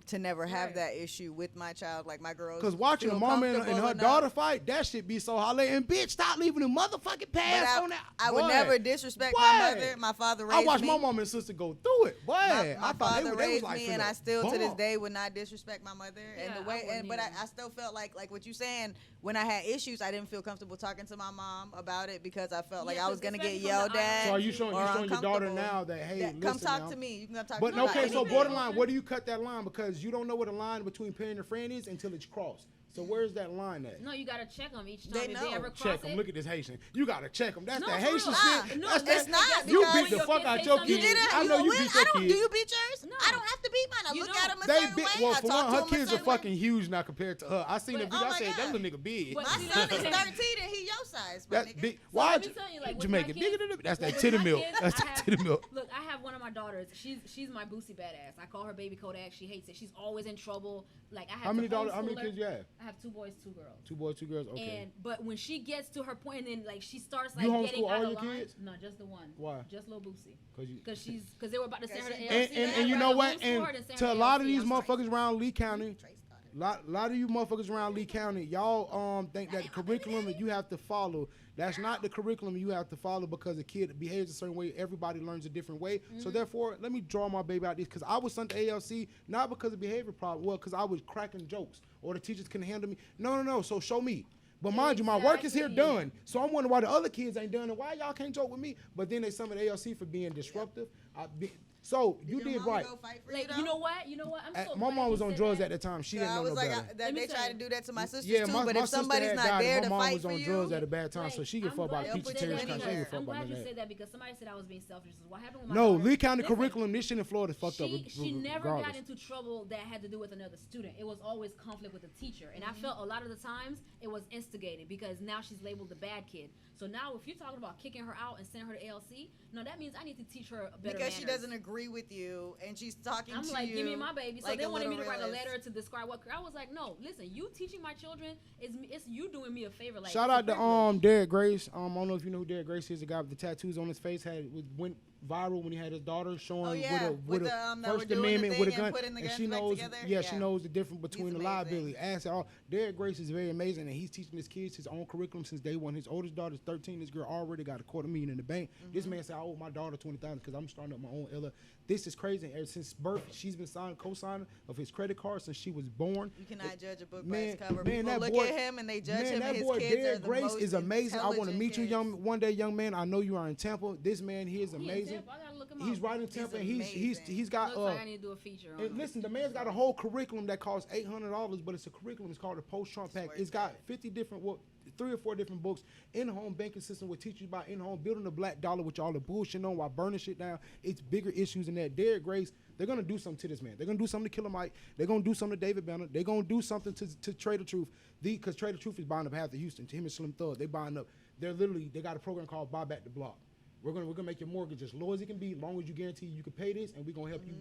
to never have Right. that issue with my child. Like my girls. Because watching a feel mama and comfortable her enough. daughter fight, that shit be so hollering. And bitch, stop leaving the motherfucking pass on that. I would Boy. never disrespect Boy. my mother. My father raised I watched me. my mama and sister go through it. Boy, My I thought father they was raised like me, and I still to this bomb. day would not disrespect my mother. And Yeah, the way, I wouldn't but either. I still felt like what you saying. When I had issues, I didn't feel comfortable talking to my mom about it because I felt like Yeah, I was gonna get especially from yelled the at. So are you showing or your daughter uncomfortable. now that hey, Come listen talk now. to me. You can come talk But to me. about okay, so anything. borderline, where do you cut that line? Because you don't know what the line between parent and friend is until it's crossed. So where's that line at? No, you gotta check them each time They if know. they ever Check cross them. it. Look at this Haitian. You gotta check them. That's No, that for Haitian real. shit. No, That's it's that, not, You because beat the your fuck kid out say your something, You kids. didn't. I know you will. beat your Do kids. you beat yours? No. I don't have to beat mine. I You look don't. at them a They certain big. way. Well, I for talk one, to her them a kids are certain way. fucking huge now compared to her. I seen the But- video. oh I my said, that God. little nigga big. But My see, son that's is the 13 thing. and he your size. my That's nigga. big. So Why? let me tell you, like, with Jamaican. my kids- That's like, that with titty my milk. kids, That's I that have- titty milk. Look, I have one of my daughters. She's my boosie badass. I call her baby Kodak. She hates it. She's always in trouble. Like I have How many to daughters? How homeschool many her. kids you have? I have 2 boys, 2 girls. 2 boys, 2 girls. Okay. And but when she gets to her point, and then like she starts like You getting homeschool out all of your line. kids? No, just the one. Why? Just little Boosie. Cause you. Because they were about to send her to And- ALC. And you I'd know rather what? homeschool And her than send to her a lot of ALC. these I'm sorry. motherfuckers around Lee County, Trace got it. lot of you motherfuckers around Lee County, y'all think that the curriculum that you have to follow, that's not the curriculum you have to follow because a kid behaves a certain way. Everybody learns a different way. So therefore, let me draw my baby out this because I was sent to ALC not because of behavior problem, well, because I was cracking jokes or the teachers couldn't handle me. No. So show me. But mind you, my work is here Exactly. done. So I'm wondering why the other kids ain't done and why y'all can't joke with me. But then they summon ALC for being disruptive. So you Your did mama right. go fight for Like you, you though? know what? I'm so My glad mom you was on said drugs that. at the time. She So didn't I know was no like, better. Let me they tell try you. to do that to my sisters Yeah, too. my But if sister somebody's had not died there and to my mom fight was for on you, drugs at a bad time, so Like, she get I'm fucked by glad- peachy put cherries it because she anywhere. ain't fucked I'm by glad you that. said that because somebody said I was being selfish. This is what happened with my No, daughter. Lee County Listen, curriculum, this shit in Florida is fucked up. She never got regardless. into trouble that had to do with another student. It was always conflict with the teacher. And I felt a lot of the times it was instigated because now she's labeled the bad kid. So now if you're talking about kicking her out and sending her to ALC, no, that means I need to teach her better because she manners. doesn't agree with you and she's talking I'm to like, you. give me my baby. So like they a wanted me to little write a realist. letter to describe what I was like, no, listen, you teaching my children it's you doing me a favor. Like Shout it's a out to privilege. Derek Grace. I don't know if you know who Derek Grace is. The guy with the tattoos on his face went viral when he had his daughter showing Oh, yeah, with with a the, that First were doing the Amendment with a thing and gun, putting the and guns she back knows. together? Yeah, she Yeah. knows the difference between the amazing. liability. Ask all. Derek Grace is very amazing, and he's teaching his kids his own curriculum since day one. His oldest daughter's 13. This girl already got $250,000 in the bank. This man said, "I owe my daughter $20,000 because I'm starting up my own Ella." This is crazy. Ever since birth, she's been co-signing of his credit card since she was born. You cannot judge a book by Man, its cover. man, People that look boy- at him and they judge Man, him, that and his boy kids are Derek the Grace most is amazing. I want to intelligent meet you, kids. one day, young man. I know you are in Tampa. This man here is He in amazing. Tampa. I gotta look him He's up. right in Tampa, and amazing. he's got Looks like I need to do a feature on and him. listen, the man's got a whole curriculum that costs $800, but it's a curriculum. It's called the Post-Trump Pack. worth It's got it. 50 different, 3 or 4 different books. In-home banking system will teach you about in-home building the black dollar, which all the bullshit on while burning shit down. It's bigger issues than that. Derek Grace, they're gonna do something to this man. They're gonna do something to Killer Mike. They're gonna do something to David Banner. They're gonna do something to Trader Truth. Because Trader Truth is buying up half of Houston. Him and Slim Thug, they buying up. They got a program called Buy Back the Block. We're gonna make your mortgage as low as it can be, as long as you guarantee you can pay this, and we're gonna help you.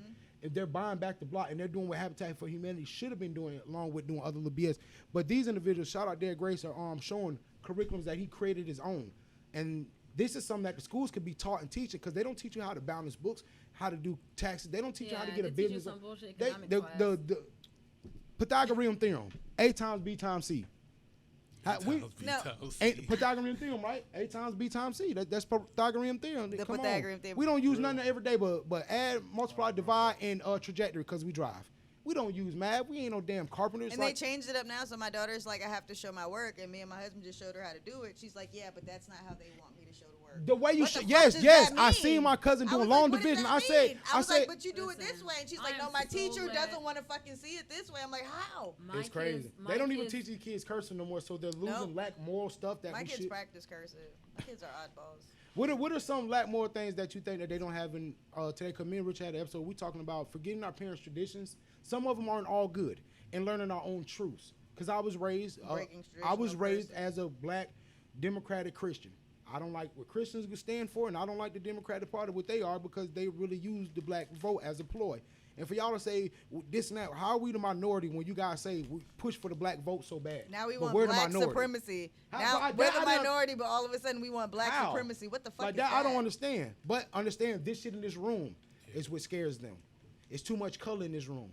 If they're buying back the block and they're doing what Habitat for Humanity should have been doing, along with doing other little BS. But these individuals, shout out Derek Grace, are showing curriculums that he created his own, and this is something that the schools could be taught and teach it because they don't teach you how to balance books, how to do taxes. They don't teach you how to get a they teach you business. some bullshit They, economics the Pythagorean theorem, A times B times C. No. Pythagorean theorem, right? A times B times C. That's Pythagorean theorem. The Come on. Pythagorean theorem. We don't use none of that every day, but add, multiply, divide, and trajectory because we drive. We don't use math. We ain't no damn carpenters. And they changed it up now, so my daughter's like, I have to show my work, and me and my husband just showed her how to do it. She's like, yeah, but that's not how they want me to show the work. the way you What the should, fuck yes, does yes. that I mean? seen my cousin I doing was long like, what does division. that I said, mean? I was like, but you do it Listen, this way, and she's I like, am no, my so teacher glad. doesn't want to fucking see it this way. I'm like, how? My it's crazy. kids- They my don't even kids- teach these kids cursing no more, so they're losing Nope. lack moral stuff that My we kids should. practice cursive. My kids are oddballs. What are some more things that you think that they don't have in today? Because me and Rich had an episode. We talking about forgetting our parents' traditions. Some of them aren't all good, and learning our own truths. Because I was raised as a black Democratic Christian. I don't like what Christians would stand for, and I don't like the Democratic Party what they are because they really use the black vote as a ploy. And for y'all to say this and that, how are we the minority when you guys say we push for the black vote so bad? Now we want black supremacy. Now we're the minority, but all of a sudden we want black supremacy. What the fuck is that? I don't understand. But understand this shit in this room is what scares them. It's too much color in this room.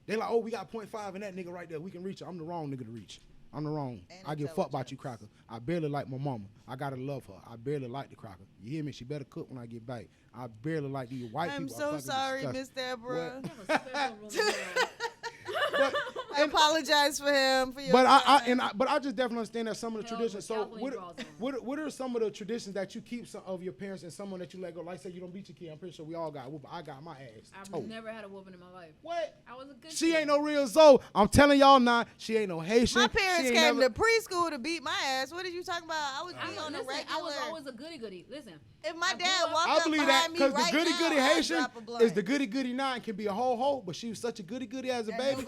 They're like, oh, we got 0.5 in that nigga right there. We can reach it. I'm the wrong nigga to reach. I'm the wrong. I give a fuck about you, Cracker. I barely like my mama. I gotta love her. I barely like the Cracker. You hear me? She better cook when I get back. I barely like these white people. I'm so sorry, Miss Deborah. But, I apologize for him. For your but I just definitely understand that some of the traditions. So what are some of the traditions that you keep of your parents and someone that you let go? Like say you don't beat your kid. I'm pretty sure we all got whooping. I got my ass. I've never had a whooping in my life. What? I was a good. She ain't no real Zoe. I'm telling y'all now. She ain't no Haitian. My parents came to preschool to beat my ass. What are you talking about? I was on the regular. I was always a goody goody. Listen. If my dad walked up believe behind that me because right the goody goody now, Haitian is the goody goody now and can be a whole, but she was such a goody goody as a baby.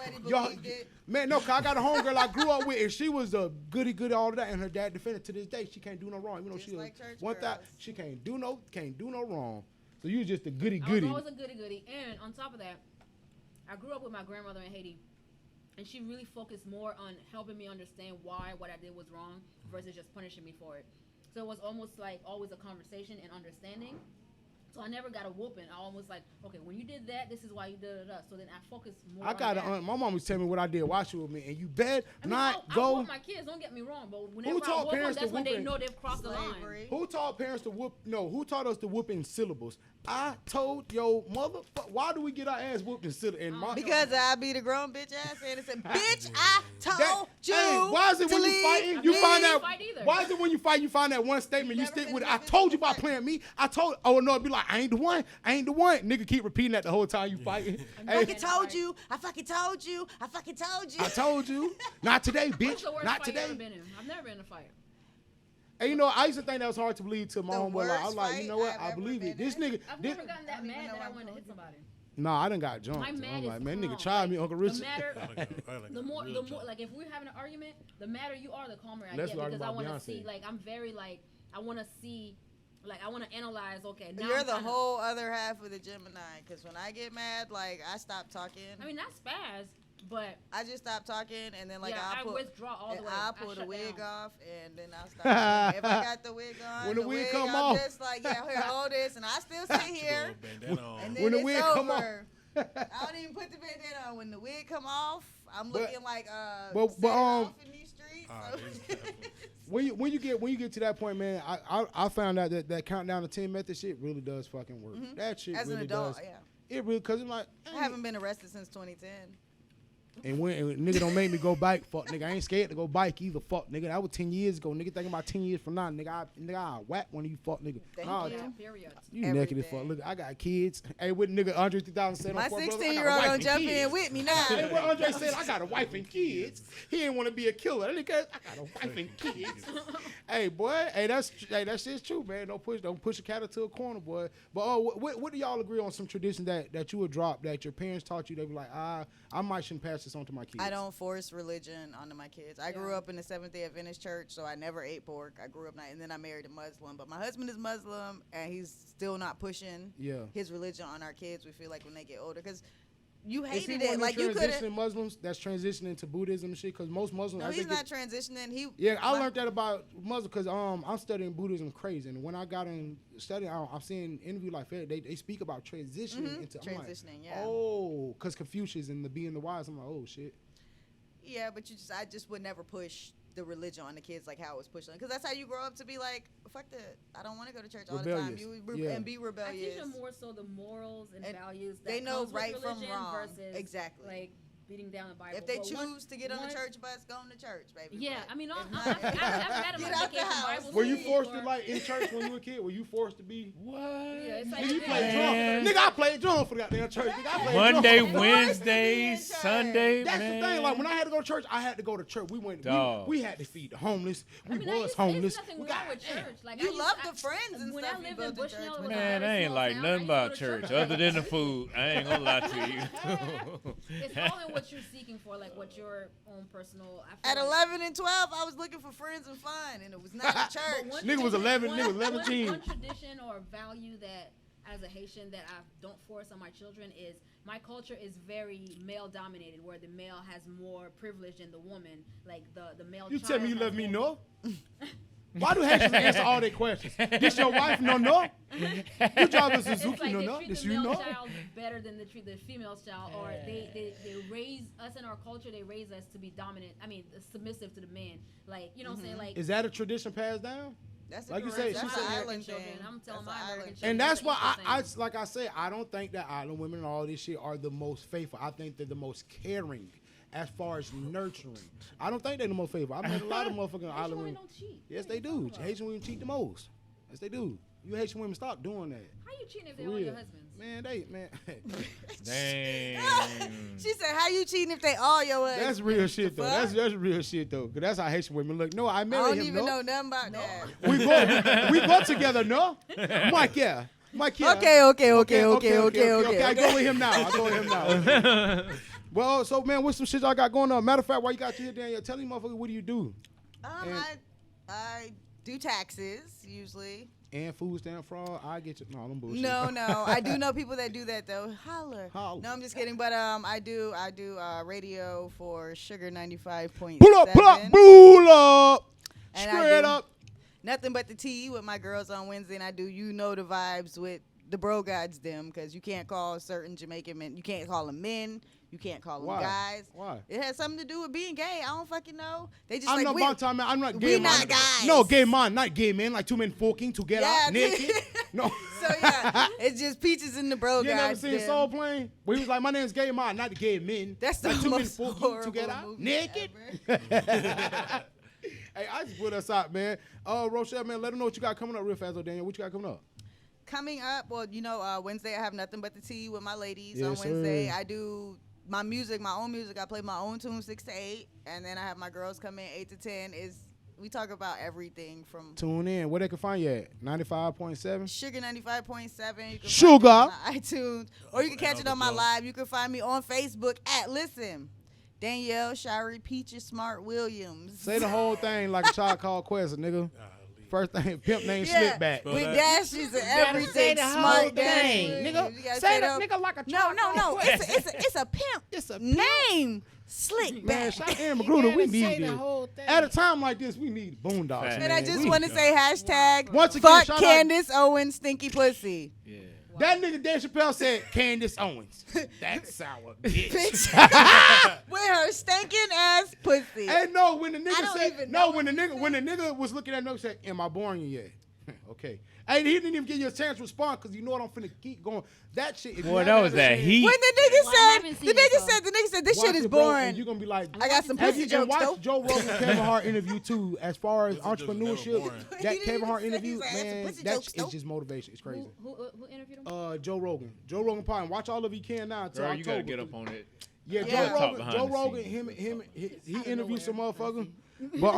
Man, no, cause I got a homegirl I grew up with, and she was a goody goody all of that, and her dad defended to this day. She can't do no wrong, even though she was one that she can't do no wrong. So you was just a goody goody. I was always a goody goody, and on top of that, I grew up with my grandmother in Haiti, and she really focused more on helping me understand why what I did was wrong versus just punishing me for it. So it was almost like always a conversation and understanding. So I never got a whooping. I almost like, okay, when you did that, this is why you did it. So then I focused more on that. My mom was telling me what I did while she with me, and you bet not go. I whoop my kids, don't get me wrong, but whenever I whoop them, that's when they know they've crossed the line. Who taught parents to whoop? No, who taught us to whoop in syllables? I told your mother, why do we get our ass whooped in syllables? Because I beat a grown bitch ass and it said, bitch, I told you. Hey, why is it when you fighting, you find out? Why is it when you fight, you find that one statement, you stick with it? I told you about playing me. Oh no, it'd be like, I ain't the one. Nigga keep repeating that the whole time you fighting. I fucking told you. I fucking told you. I fucking told you. I told you. Not today, bitch. Not today. I've never been in a fight. And you know, I used to think that was hard to believe to my homeboy. I was like, you know what? I believe it. This nigga. I've never gotten that mad that I wanted to hit somebody. Nah, I done got jumped. I'm like, man, nigga tried me, Uncle Richard. The more, like, if we're having an argument, the madder you are, the calmer I get because I want to see, like, I'm very, like, I want to see. Like, I want to analyze, okay. Now you're the whole other half of the Gemini, because when I get mad, like, I stop talking. I mean, not spaz, but... I just stop talking, and then, like, I withdraw all the way. I'll pull the wig off, and then I'll stop talking. If I got the wig on, when the wig come I'm off. just like, yeah, here, hold this, and I still sit here. And then when the it's wig over. come off. I don't even put the bandana on. When the wig come off, I'm looking like, off in these streets. When you get to that point, man, I found out that countdown to 10 method shit really does fucking work. Mm-hmm. That shit as really an adult, does. Yeah. It really, cause I'm like, I haven't been arrested since 2010. And when nigga don't make me go bike, fuck nigga, I ain't scared to go bike either. Fuck nigga, that was 10 years ago. Nigga thinking about 10 years from now, nigga, I whack one of you fuck nigga. You naked as fuck. Look, I got kids. Hey, what nigga Andre 3000 said? My 16-year-old don't jump in with me now. Hey, what Andre said? I got a wife and kids. He didn't want to be a killer. That nigga, I got a wife and kids. Hey boy, that shit's true, man. Don't push a cat into a corner, boy. But what do y'all agree on some tradition that you would drop that your parents taught you? They be like, I might shouldn't pass this on to my kids. I don't force religion onto my kids. I grew up in the Seventh-day Adventist church, so I never ate pork. I grew up, and then I married a Muslim. But my husband is Muslim, and he's still not pushing his religion on our kids. We feel like when they get older, because you hated it. Like you could Muslims that's transitioning to Buddhism and shit. Because most Muslims. No, he's not transitioning. I learned that about Muslim because I'm studying Buddhism crazy, and when I got in studying, I'm seeing interview like that. They speak about transitioning into transitioning. Like, oh, because Confucius and the being the wise. I'm like, oh shit. Yeah, but I just would never push the religion on the kids like how it was pushed on, because that's how you grow up to be like, fuck that, I don't want to go to church all the time. And be rebellious. I teach them more so the morals and values that they know comes right with from wrong. Versus exactly. Like beating down the Bible. If they But choose to get on the church bus, go on to church, baby. Yeah, But I mean, if I've not, met them Get like out the house. Bible Were you study forced or- to like in church when you were a kid? Were you forced to be? What? Yeah, it's like Nigga, you yeah. played drum. Nigga, I played drum for the goddamn church. Nigga, I played Monday, drum. Wednesday, in church. Sunday, That's man. the thing. Like when I had to go to church, I had to go to church. We went. Dog. We had to feed the homeless. We I mean, was it's homeless. nothing We wrong got with church. Like, You I used- love I- the friends and when stuff I you lived go in to Bushnell, church it was with. a Man, I very ain't small like town. nothing I used to about go to church other than the food. I ain't gonna lie to you. It's all in what you're seeking for, like what your own personal. I At feel like- 11 and 12, I was looking for friends and fun, and it was not a But church. one Nigga was tradition- 11, one- nigga was 17. One tradition or value that, as a Haitian, that I don't force on my children is my culture is very male dominated, where the male has more privilege than the woman. Like the male. You child tell me you has love me, more- no? Why do Haitians answer all their questions? This your wife? No, no. You drive a It's Suzuki? like No, they no. treat This the you male know? child better than they treat the female child, or they raise us in our culture. They raise us to be dominant. I mean, submissive to the man. Like you know, what I'm saying like. Is that a tradition passed down? That's Like you a say, that's she an said- island American thing. children. I'm telling That's my an American island children. And that's why It's the I same. like I said, I don't think that island women and all this shit are the most faithful. I think they're the most caring as far as nurturing. I don't think they're the most faithful. I met a lot of motherfucking Haitian island women women. don't cheat. Yes, What are they you do. talking about? Haitian women cheat the most. Yes, they do. You Haitian women, stop doing that. How you cheating if For they're all your real. husbands? Man, man. Dang. She said, "How you cheating if they all your husbands?" That's real shit though. fuck? That's real shit though. Cause that's how Haitian women look. No, I I married don't him. even No, know nothing about that. we go together. No, Mike, yeah, Mike, yeah. Okay. I go with him now. I go with him now. Well, so man, what's some shit y'all got going on? Matter of fact, while you got you here, Daniel, tell me, motherfucker, what do you do? And- I do taxes usually. And food stamp fraud. I get you. No, them bullshit. No. I do know people that do that though. Holler. Holler. No, I'm just kidding. But I do radio for Sugar 95.7. Pull up, pull up. And I Straight do up. Nothing but the tea with my girls on Wednesday, and I do You Know the Vibes with the bro gods them, because you can't call certain Jamaican men. You can't call them men. You can't call them Why? guys. Why? It has something to do with being gay. I don't fucking know. They just I'm like not we, about time, man. I'm not we gay not man. guys. No, gay man, not gay man. Like two men fucking together, Yeah, naked. No. So yeah, it's just peaches in the bro You never gods. seen them. Soul Plane? Where he was like, my name's Gay Man, not the gay men. That's the like two men most fucking horrible together, movie naked. ever. Hey, I just put us out, man. Rochelle, man, let them know what you got coming up real fast, though, Daniel. What you got coming up? Coming up, well, Wednesday I have nothing but the tea with my ladies. Yes, on Wednesday, sir. I do my music, my own music. I play my own tunes 6 to 8, and then I have my girls come in 8 to 10. We talk about everything from Tune in. Where they can find you at? 95.7? Sugar 95.7. You can Sugar. find me on iTunes, or you can catch it on my Alcohol. live. You can find me on Facebook at Danielle Shari Peaches Smart Williams. Say the whole thing like a child called Quest, nigga. First thing, pimp name Yeah, Slipback. with dashes and everything. say the whole Smart thing, Williams. nigga. You gotta Say the- that nigga like a No, child no, no. called Quest. It's a pimp It's a name. Slick Man, back. shout Aaron Magruder, we need this. At a time like this, we need boondocks, Fact. man. And I just We- want to say hashtag Once again, fuck shout out- Candace Owens stinky pussy. Yeah. That nigga Dave Chappelle said Candace Owens. That's sour, bitch. Bitch. With her stinking ass pussy. Hey, no, when the nigga don't said even no, know when what the he nigga was looking at no said, "Am I boring you yet?" Okay. Hey, he didn't even give you a chance to respond because you know what I'm finna keep going. That shit. if you Boy, haven't that had was a that chance, heat. When the nigga Well, I said, haven't the seen it, nigga said, this watch shit is it, bro, boring. and you're gonna be like, I got some Have pussy you, and jokes watch though. Joe Rogan and Kevin Hart interview too. As far as Pussy jokes never entrepreneurship, boring. He that didn't Kevin even Hart say interview, he's like, "That's some man, pussy that jokes, is though." just motivation. It's crazy. Who interviewed him? Joe Rogan. Joe Rogan Pod. Watch all of you can now. Until Girl, you gotta October. get up on it. Yeah, Yeah. Joe Talk Rogan. behind Joe the Rogan. scenes. He interviewed some motherfucker. But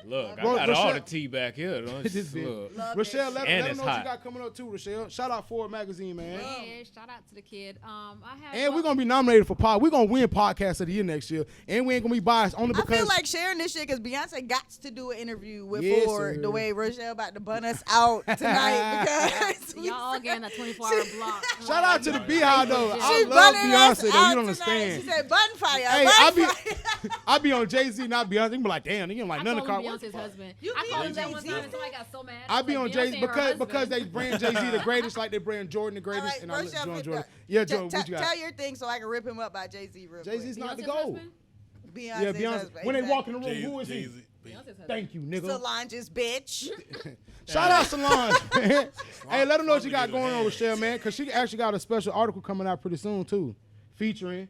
Look, I got all Rochelle- the tea back here. Don't This bitch. look. Love Rochelle, that let And them it's know what you hot. got coming up too, Rochelle. Shout out Ford Magazine, man. Yeah, shout out to the kid. I have. And we're gonna be nominated for pod. We're gonna win podcast of the year next year, and we ain't gonna be biased only I because feel like sharing this shit because Beyonce got to do an interview with Yes, Ford sir. the way Rochelle about to bun us out tonight because Y'all all getting a 24-hour block. shout out to the Beehive though. I she love bunning us Beyonce though. out You don't tonight. understand. She said bun fire. Hey, bun I fire. be on Jay-Z, not Beyonce. You be like, damn, you don't like I none of called the him car. Beyonce's husband. You I called him be that on one Jay-Z? time and somebody got so mad. I be was on like, Jay-Z Beyonce and her because they husband. brand Jay-Z the greatest, like they brand Jordan the All greatest, right, and I Rochelle, join pick Jordan. up. Yeah, Jordan, what you Tell got? your thing so I can rip him up by Jay-Z real Jay-Z's quick. not the Beyonce's goal. husband? Beyonce's Yeah, Beyonce. husband. When they walk in the room, Jay- who is he? Jay-Z. Beyonce's husband. Thank you, nigga. Solange's bitch. Shout out Solange, man. Hey, let them know what you got Solange going on, did a Rochelle, man, because she actually got a special article coming out pretty soon, too, featuring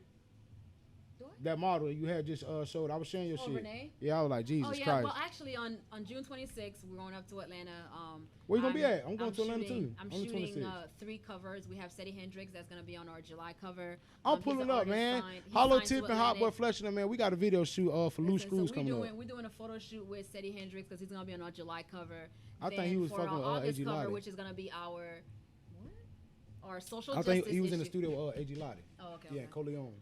Do I? that model you had just showed. I was sharing your shit. Renee? Yeah, I was like, Jesus Christ. Well, actually, on June 26th, we're going up to Atlanta. Where you gonna be at? I'm going to Atlanta too. I'm shooting 3 covers. We have Seddy Hendrix that's gonna be on our July cover. I'm pulling up, man. Hollow Tip and Hot Boy Fletcher, man. We got a video shoot for Loose Screws coming up. We're doing a photo shoot with Seddy Hendrix because he's gonna be on our July cover. I think he was fucking August AG cover, Lottie. which is gonna be our social. I think he was in the studio with AG Lottie. Oh, okay. Yeah, Coleon.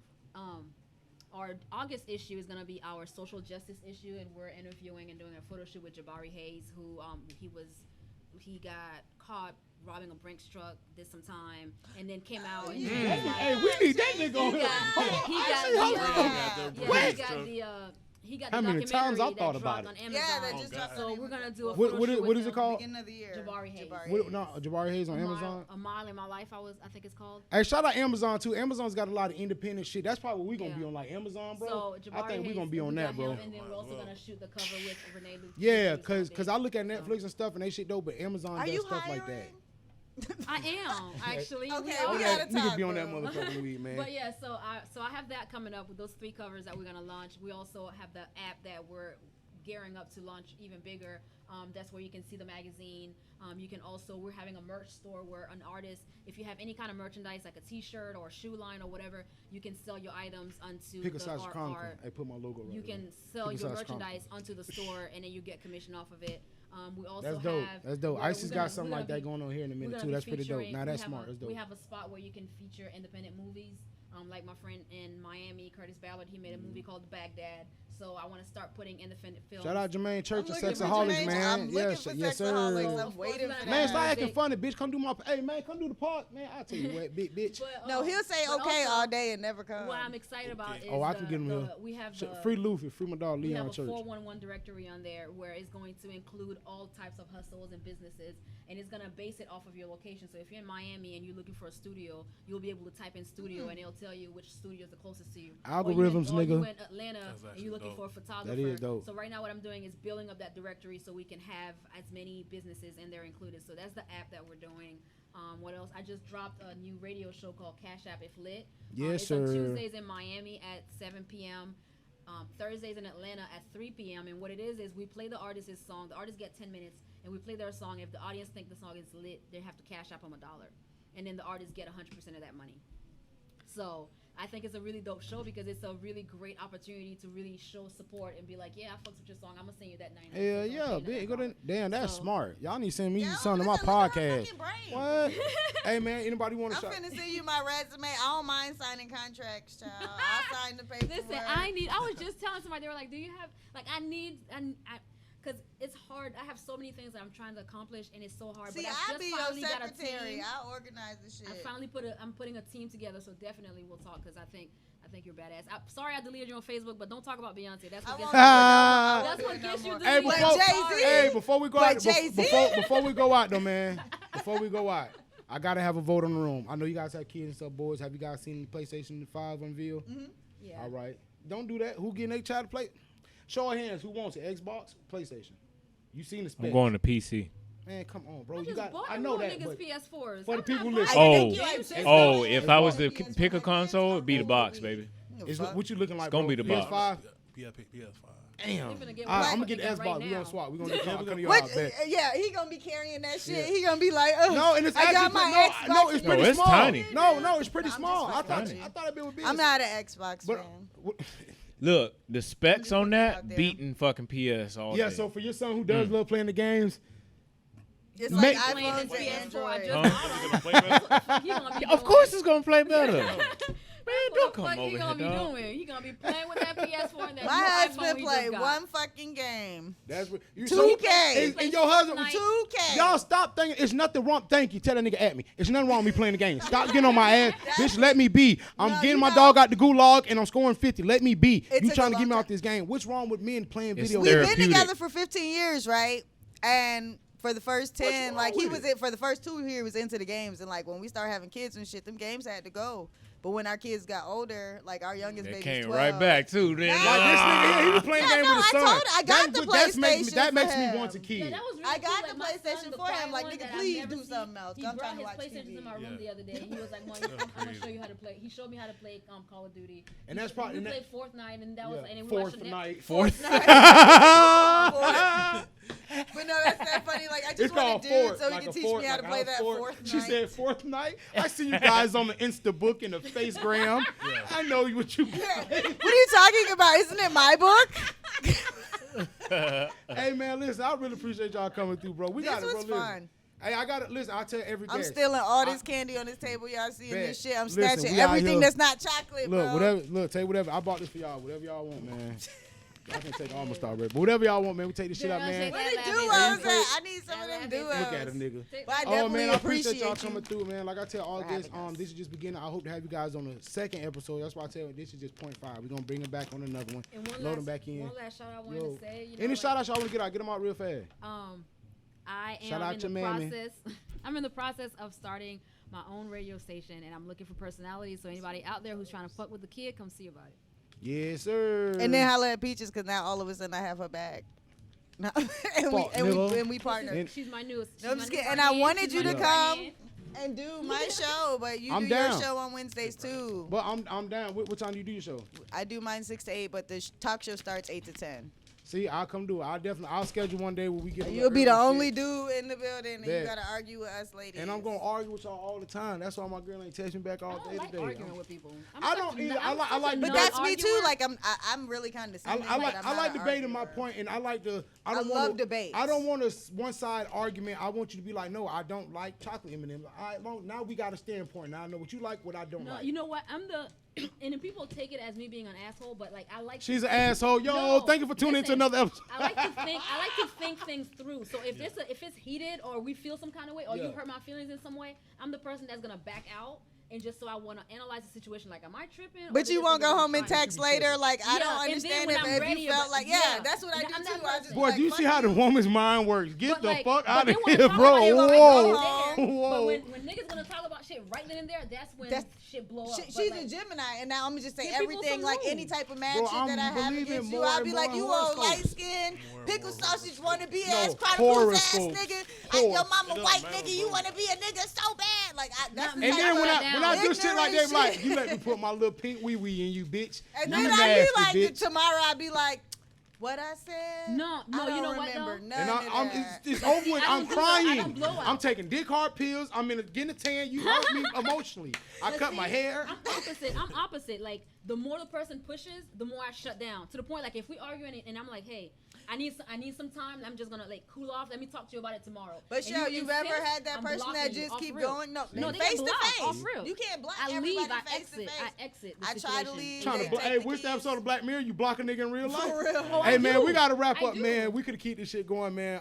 Our August issue is going to be our social justice issue, and we're interviewing and doing a photo shoot with Jabari Hayes, who he got caught robbing a Brinks truck, did some time, and then came out. And hey, we need that nigga on here. He got how the many times I that thought about on it? Amazon. Yeah, that just dropped. So we're gonna do a photo shoot what is it called? Beginning of the year. Jabari Hayes. Jabari Hayes on Amazon. A Mile in My Life, I think it's called. Hey, shout out Amazon too. Amazon's got a lot of independent shit. That's probably what we gonna be on, like Amazon, bro. So I think we're gonna be on that, bro. And then we're also gonna shoot the cover with Renee Luke. Yeah, cause I look at Netflix and stuff and they shit dope, but Amazon does stuff hiring? like that. I am actually. Okay, we gotta talk. Niggas be on that motherfucking weed, man. But yeah, so I have that coming up with those 3 covers that we're gonna launch. We also have the app that we're gearing up to launch even bigger. That's where you can see the magazine. You can also, we're having a merch store where an artist, if you have any kind of merchandise like a T-shirt or a shoe line or whatever, you can sell your items onto Pick a size the Chronicle. art. I put my logo right. You can sell your merchandise onto the store, and then you get commission off of it. We also that's dope. have. That's dope. Isis got something like that going on here in a minute too. That's pretty dope. Now that's smart. That's dope. We have a spot where you can feature independent movies. Like my friend in Miami, Curtis Ballard, he made a movie called Baghdad. So I want to start putting independent films. Shout out Jermaine Church of Sexaholics, man. Yes, yes, sir. I'm waiting for man, stop acting funny, bitch. Come do my. Hey, man, come do the part, man. I tell you what, big bitch. But, no, he'll say okay all day and never come. What I'm excited about is I can get him here. We have free Luffy, free my dog we Leon have a Church. 411 directory on there where it's going to include all types of hustles and businesses, and it's gonna base it off of your location. So if you're in Miami and you're looking for a studio, you'll be able to type in studio and it'll tell you which studio is the closest to you. Algorithms, or nigga. You in Atlanta and you're looking for a photographer. That is dope. So right now what I'm doing is building up that directory so we can have as many businesses in there included. So that's the app that we're doing. What else? I just dropped a new radio show called Cash App If Lit. Yes, it's sir. on Tuesdays in Miami at 7 p.m. Thursdays in Atlanta at 3 p.m. And what it is we play the artist's song. The artists get 10 minutes, and we play their song. If the audience think the song is lit, they have to cash up them $1, and then the artists get 100% of that money. So I think it's a really dope show because it's a really great opportunity to really show support and be like, yeah, I fucks with your song. I'm gonna send you that 9. Yeah, big. Damn, that's smart. Y'all need to send me something to my podcast. What? Hey man, anybody want to? I'm finna send you my resume. I don't mind signing contracts, child. I'll sign the paperwork. Listen, I was just telling somebody, they were like, do you have because it's hard. I have so many things that I'm trying to accomplish, and it's so hard. See, but I'll be your secretary. Got I'll organize the shit. I'm putting a team together, so definitely we'll talk because I think you're badass. Sorry I deleted you on Facebook, but don't talk about Beyonce. That's what gets you deleted. Before we go out, before we go out though, man. Before we go out, I gotta have a vote on the room. I know you guys have kids and stuff, boys. Have you guys seen the PlayStation 5 unveiled? Mm-hmm. Yeah. All right. Don't do that. Who getting their child to play? Show of hands. Who wants it? Xbox, PlayStation. You seen the specs? I'm going to PC. Man, come on, bro. I know that. But PS4s. For the people listening. If I was to pick a console, it'd be the box, baby. What you looking like? It's gonna be the box. PS5. PS5. Damn. I'm gonna get the Xbox. Right, we gonna swap. We gonna get yeah, he gonna be carrying that shit. Yeah. He gonna be like, no, and it's I got my Xbox. No, it's pretty small. Tiny. No, it's pretty small. I thought it'd be big. I'm not an Xbox fan. Look, the specs on that beating fucking PS all day. Yeah, so for your son who does love playing the games, it's like iPhones and Android. Of course it's gonna play better. Man, don't come over here, dog. He gonna be playing with that PS4 and that my husband played one fucking game. That's what you 2K. And your husband 2K. Y'all stop thinking it's nothing wrong. Thank you. Tell that nigga at me. It's nothing wrong with me playing the game. Stop getting on my ass. Bitch, let me be. I'm getting my dog out the gulag and I'm scoring 50. Let me be. You trying to get me out this game. What's wrong with men playing video games? We've been together for 15 years, right? And for the first 10, like he was it? it for the first 2 years, he was into the games, and like when we started having kids and shit, them games had to go. But when our kids got older, like our youngest They baby came 12. right back too. Then Like this nigga here, he was playing game with his son. I got the PlayStation. That makes for me him. want a kid. Yeah, that was really I got cool. the my son, PlayStation the for him. quiet Like, one nigga, that I please never do see, something else. He I'm brought trying to his watch PlayStation TV. to my room the other day, and he was like, "Mom, I'm gonna show you how to play." He showed me how to play Call of Duty. And that's probably we played Fortnite, and that was and then we fourth watched the night. Fourth. But no, that's that funny. Like I It's just want called a dude fourth. so he Like can a teach fourth, me how to like play I that was fourth She night. said fourth night. I see you guys on the Instabook and the Facegram. I know what you What are you talking about? Isn't it my book? Hey man, listen, I really appreciate y'all coming through, bro. We got it, This bro. was Listen. fun. Hey, I got it. Listen, I tell every I'm guest. stealing all this candy on this table. Y'all seeing Bet. this shit? I'm Listen, snatching we out everything here. that's not chocolate, Look, bro. whatever. Look, take whatever. I bought this for y'all. Whatever y'all want, man. I can take almost already, but whatever y'all want, man. We take this shit up, man. What the That duos laughing at? I need some of them That duos. Look at a nigga. But I Oh definitely man, I appreciate y'all you. coming through, man. Like I tell all For guests, having us. this is just beginning. I hope to have you guys on the second episode. That's why I tell you this is just 0.5. We're gonna bring them back on another one. And Load them back in. One last shout out I wanted Yo. to say. Any shout outs y'all want to get out? Get them out real fast. I Shout out am to in the Mammy. process. I'm in the process of starting my own radio station, and I'm looking for personalities. So anybody out there who's trying to fuck with the kid, come see about it. Yes, sir. And then holla at Peaches, because now all of a sudden I have her back. No, and Fuck, nigga. we partner. And- She's my newest. No, I'm just she's my kidding. new And I friend. wanted She's you my to new come friend. and do my show, but you I'm do down. your show on Wednesdays too. But I'm down. What time do you do your show? I do mine 6 to 8, but the talk show starts 8 to 10. See, I'll come do it. I'll schedule one day where we get. a You'll little be the early only shit. dude in the building, and Bet. you gotta argue with us ladies. And I'm gonna argue with y'all all the time. That's why my girl ain't text me back all I don't day like today. arguing with people. I don't either. I like But No, that's me too. non-arguer. Like I'm really kind of. I like debating my point, and I like to. I don't love want debates. I don't want a one side argument. I want you to be like, no, I don't like chocolate M&Ms. Now we got a standpoint. Now I know what you like, what I don't No, like. you know what? I'm the, and then people take it as me being an asshole, but like I like. She's an asshole. Yo, No, thank you for tuning into listen, another episode. I like to think things through. So if if it's heated or we feel some kind of way or Yeah. you hurt my feelings in some way, I'm the person that's gonna back out. And just so I want to analyze the situation, like, am I tripping? or But did you this won't nigga go really home and trying to text be later. tripping? Like I Yeah, don't and then understand when if I'm you ready felt about- like yeah. that's what I I'm do that too. I just person. Boy, like, do you fuck see how the woman's mind works? Get But the like, fuck but out then of when here, it's bro. already Whoa. right there, Whoa. But when niggas gonna talk about shit right then and there, that's when shit blow up. But She's like, a Gemini, and now I'm gonna just say give people everything, some like room. any type of mad Bro, shit that I I'm have believing against you. more I'll and be more like, in you old horoscopes. light skinned pickle sausage wannabe No, ass Chronicles ass horoscopes. nigga. Hor- Like your mama It white doesn't matter, nigga, you bro. wanna be a nigga so bad. Like that's the And And type then of- when I do shit like that, ignorant like shit. you let me put my little pink wee wee in you, bitch. And You then I nasty, be like, bitch. tomorrow I be like, what I said? No, I don't you know what, remember though? none And of I'm that. it's over with. I I'm don't do that. I crying. don't blow out. I'm taking dick hard pills. I'm getting a tan. You hurt me emotionally. I But cut see, my hair. I'm opposite. Like the more the person pushes, the more I shut down. To the point, like if we arguing and I'm like, hey, I need some time. I'm just gonna like cool off. Let me talk to you about it tomorrow. But And Shell, you've insist, ever had that I'm person that blocking you just off keep real. going? No, No, they face get to blocked face. off real. You can't block I everybody leave. I face exit. to face. I exit. The I try to situation. leave. Trying They to, take hey, the what's the keys. episode of Black Mirror? You block a nigga in real life? For real. Oh, Hey I man, do. we gotta wrap I up, do. man. We could keep this shit going, man.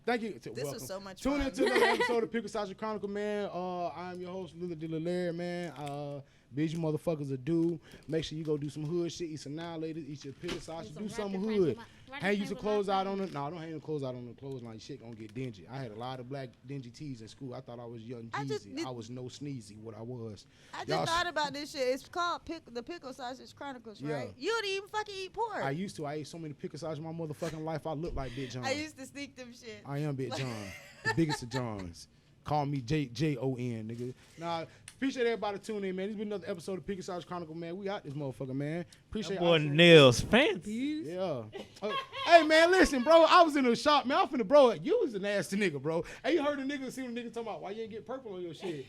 Thank you. This was so much Tune fun. into another episode of Pickle Sausage Chronicle, man. I'm your host, Lila Dillalaire, man. Busy motherfuckers are due. Make sure you go do some hood shit, eat some annihilators, eat your pickle sausage, do something hood. Hang you some clothes out on it. No, don't hang your clothes out on the clothesline. Shit gonna get dingy. I had a lot of black dingy tees in school. I thought I was young Jeezy. I was no sneezy, what I was. I Y'all just thought about this shit. It's called the Pickle Sausage Chronicles, right? Yeah. You don't even fucking eat pork. I used to. I ate so many pickle sausages in my motherfucking life. I look like Big John. I used to sneak them shit. I am Big John, the biggest of Johns. Call me Jon, nigga. Nah, appreciate everybody tuning in, man. This has been another episode of Pickle Sausage Chronicle, man. We out this motherfucker, man. Appreciate Boy, also- Nils fancy. Yeah. Hey, man, listen, bro. I was in the shop, man. I'm finna, bro. You was a nasty nigga, bro. Hey, you heard the nigga, see the nigga talking about why you ain't get purple on your shit.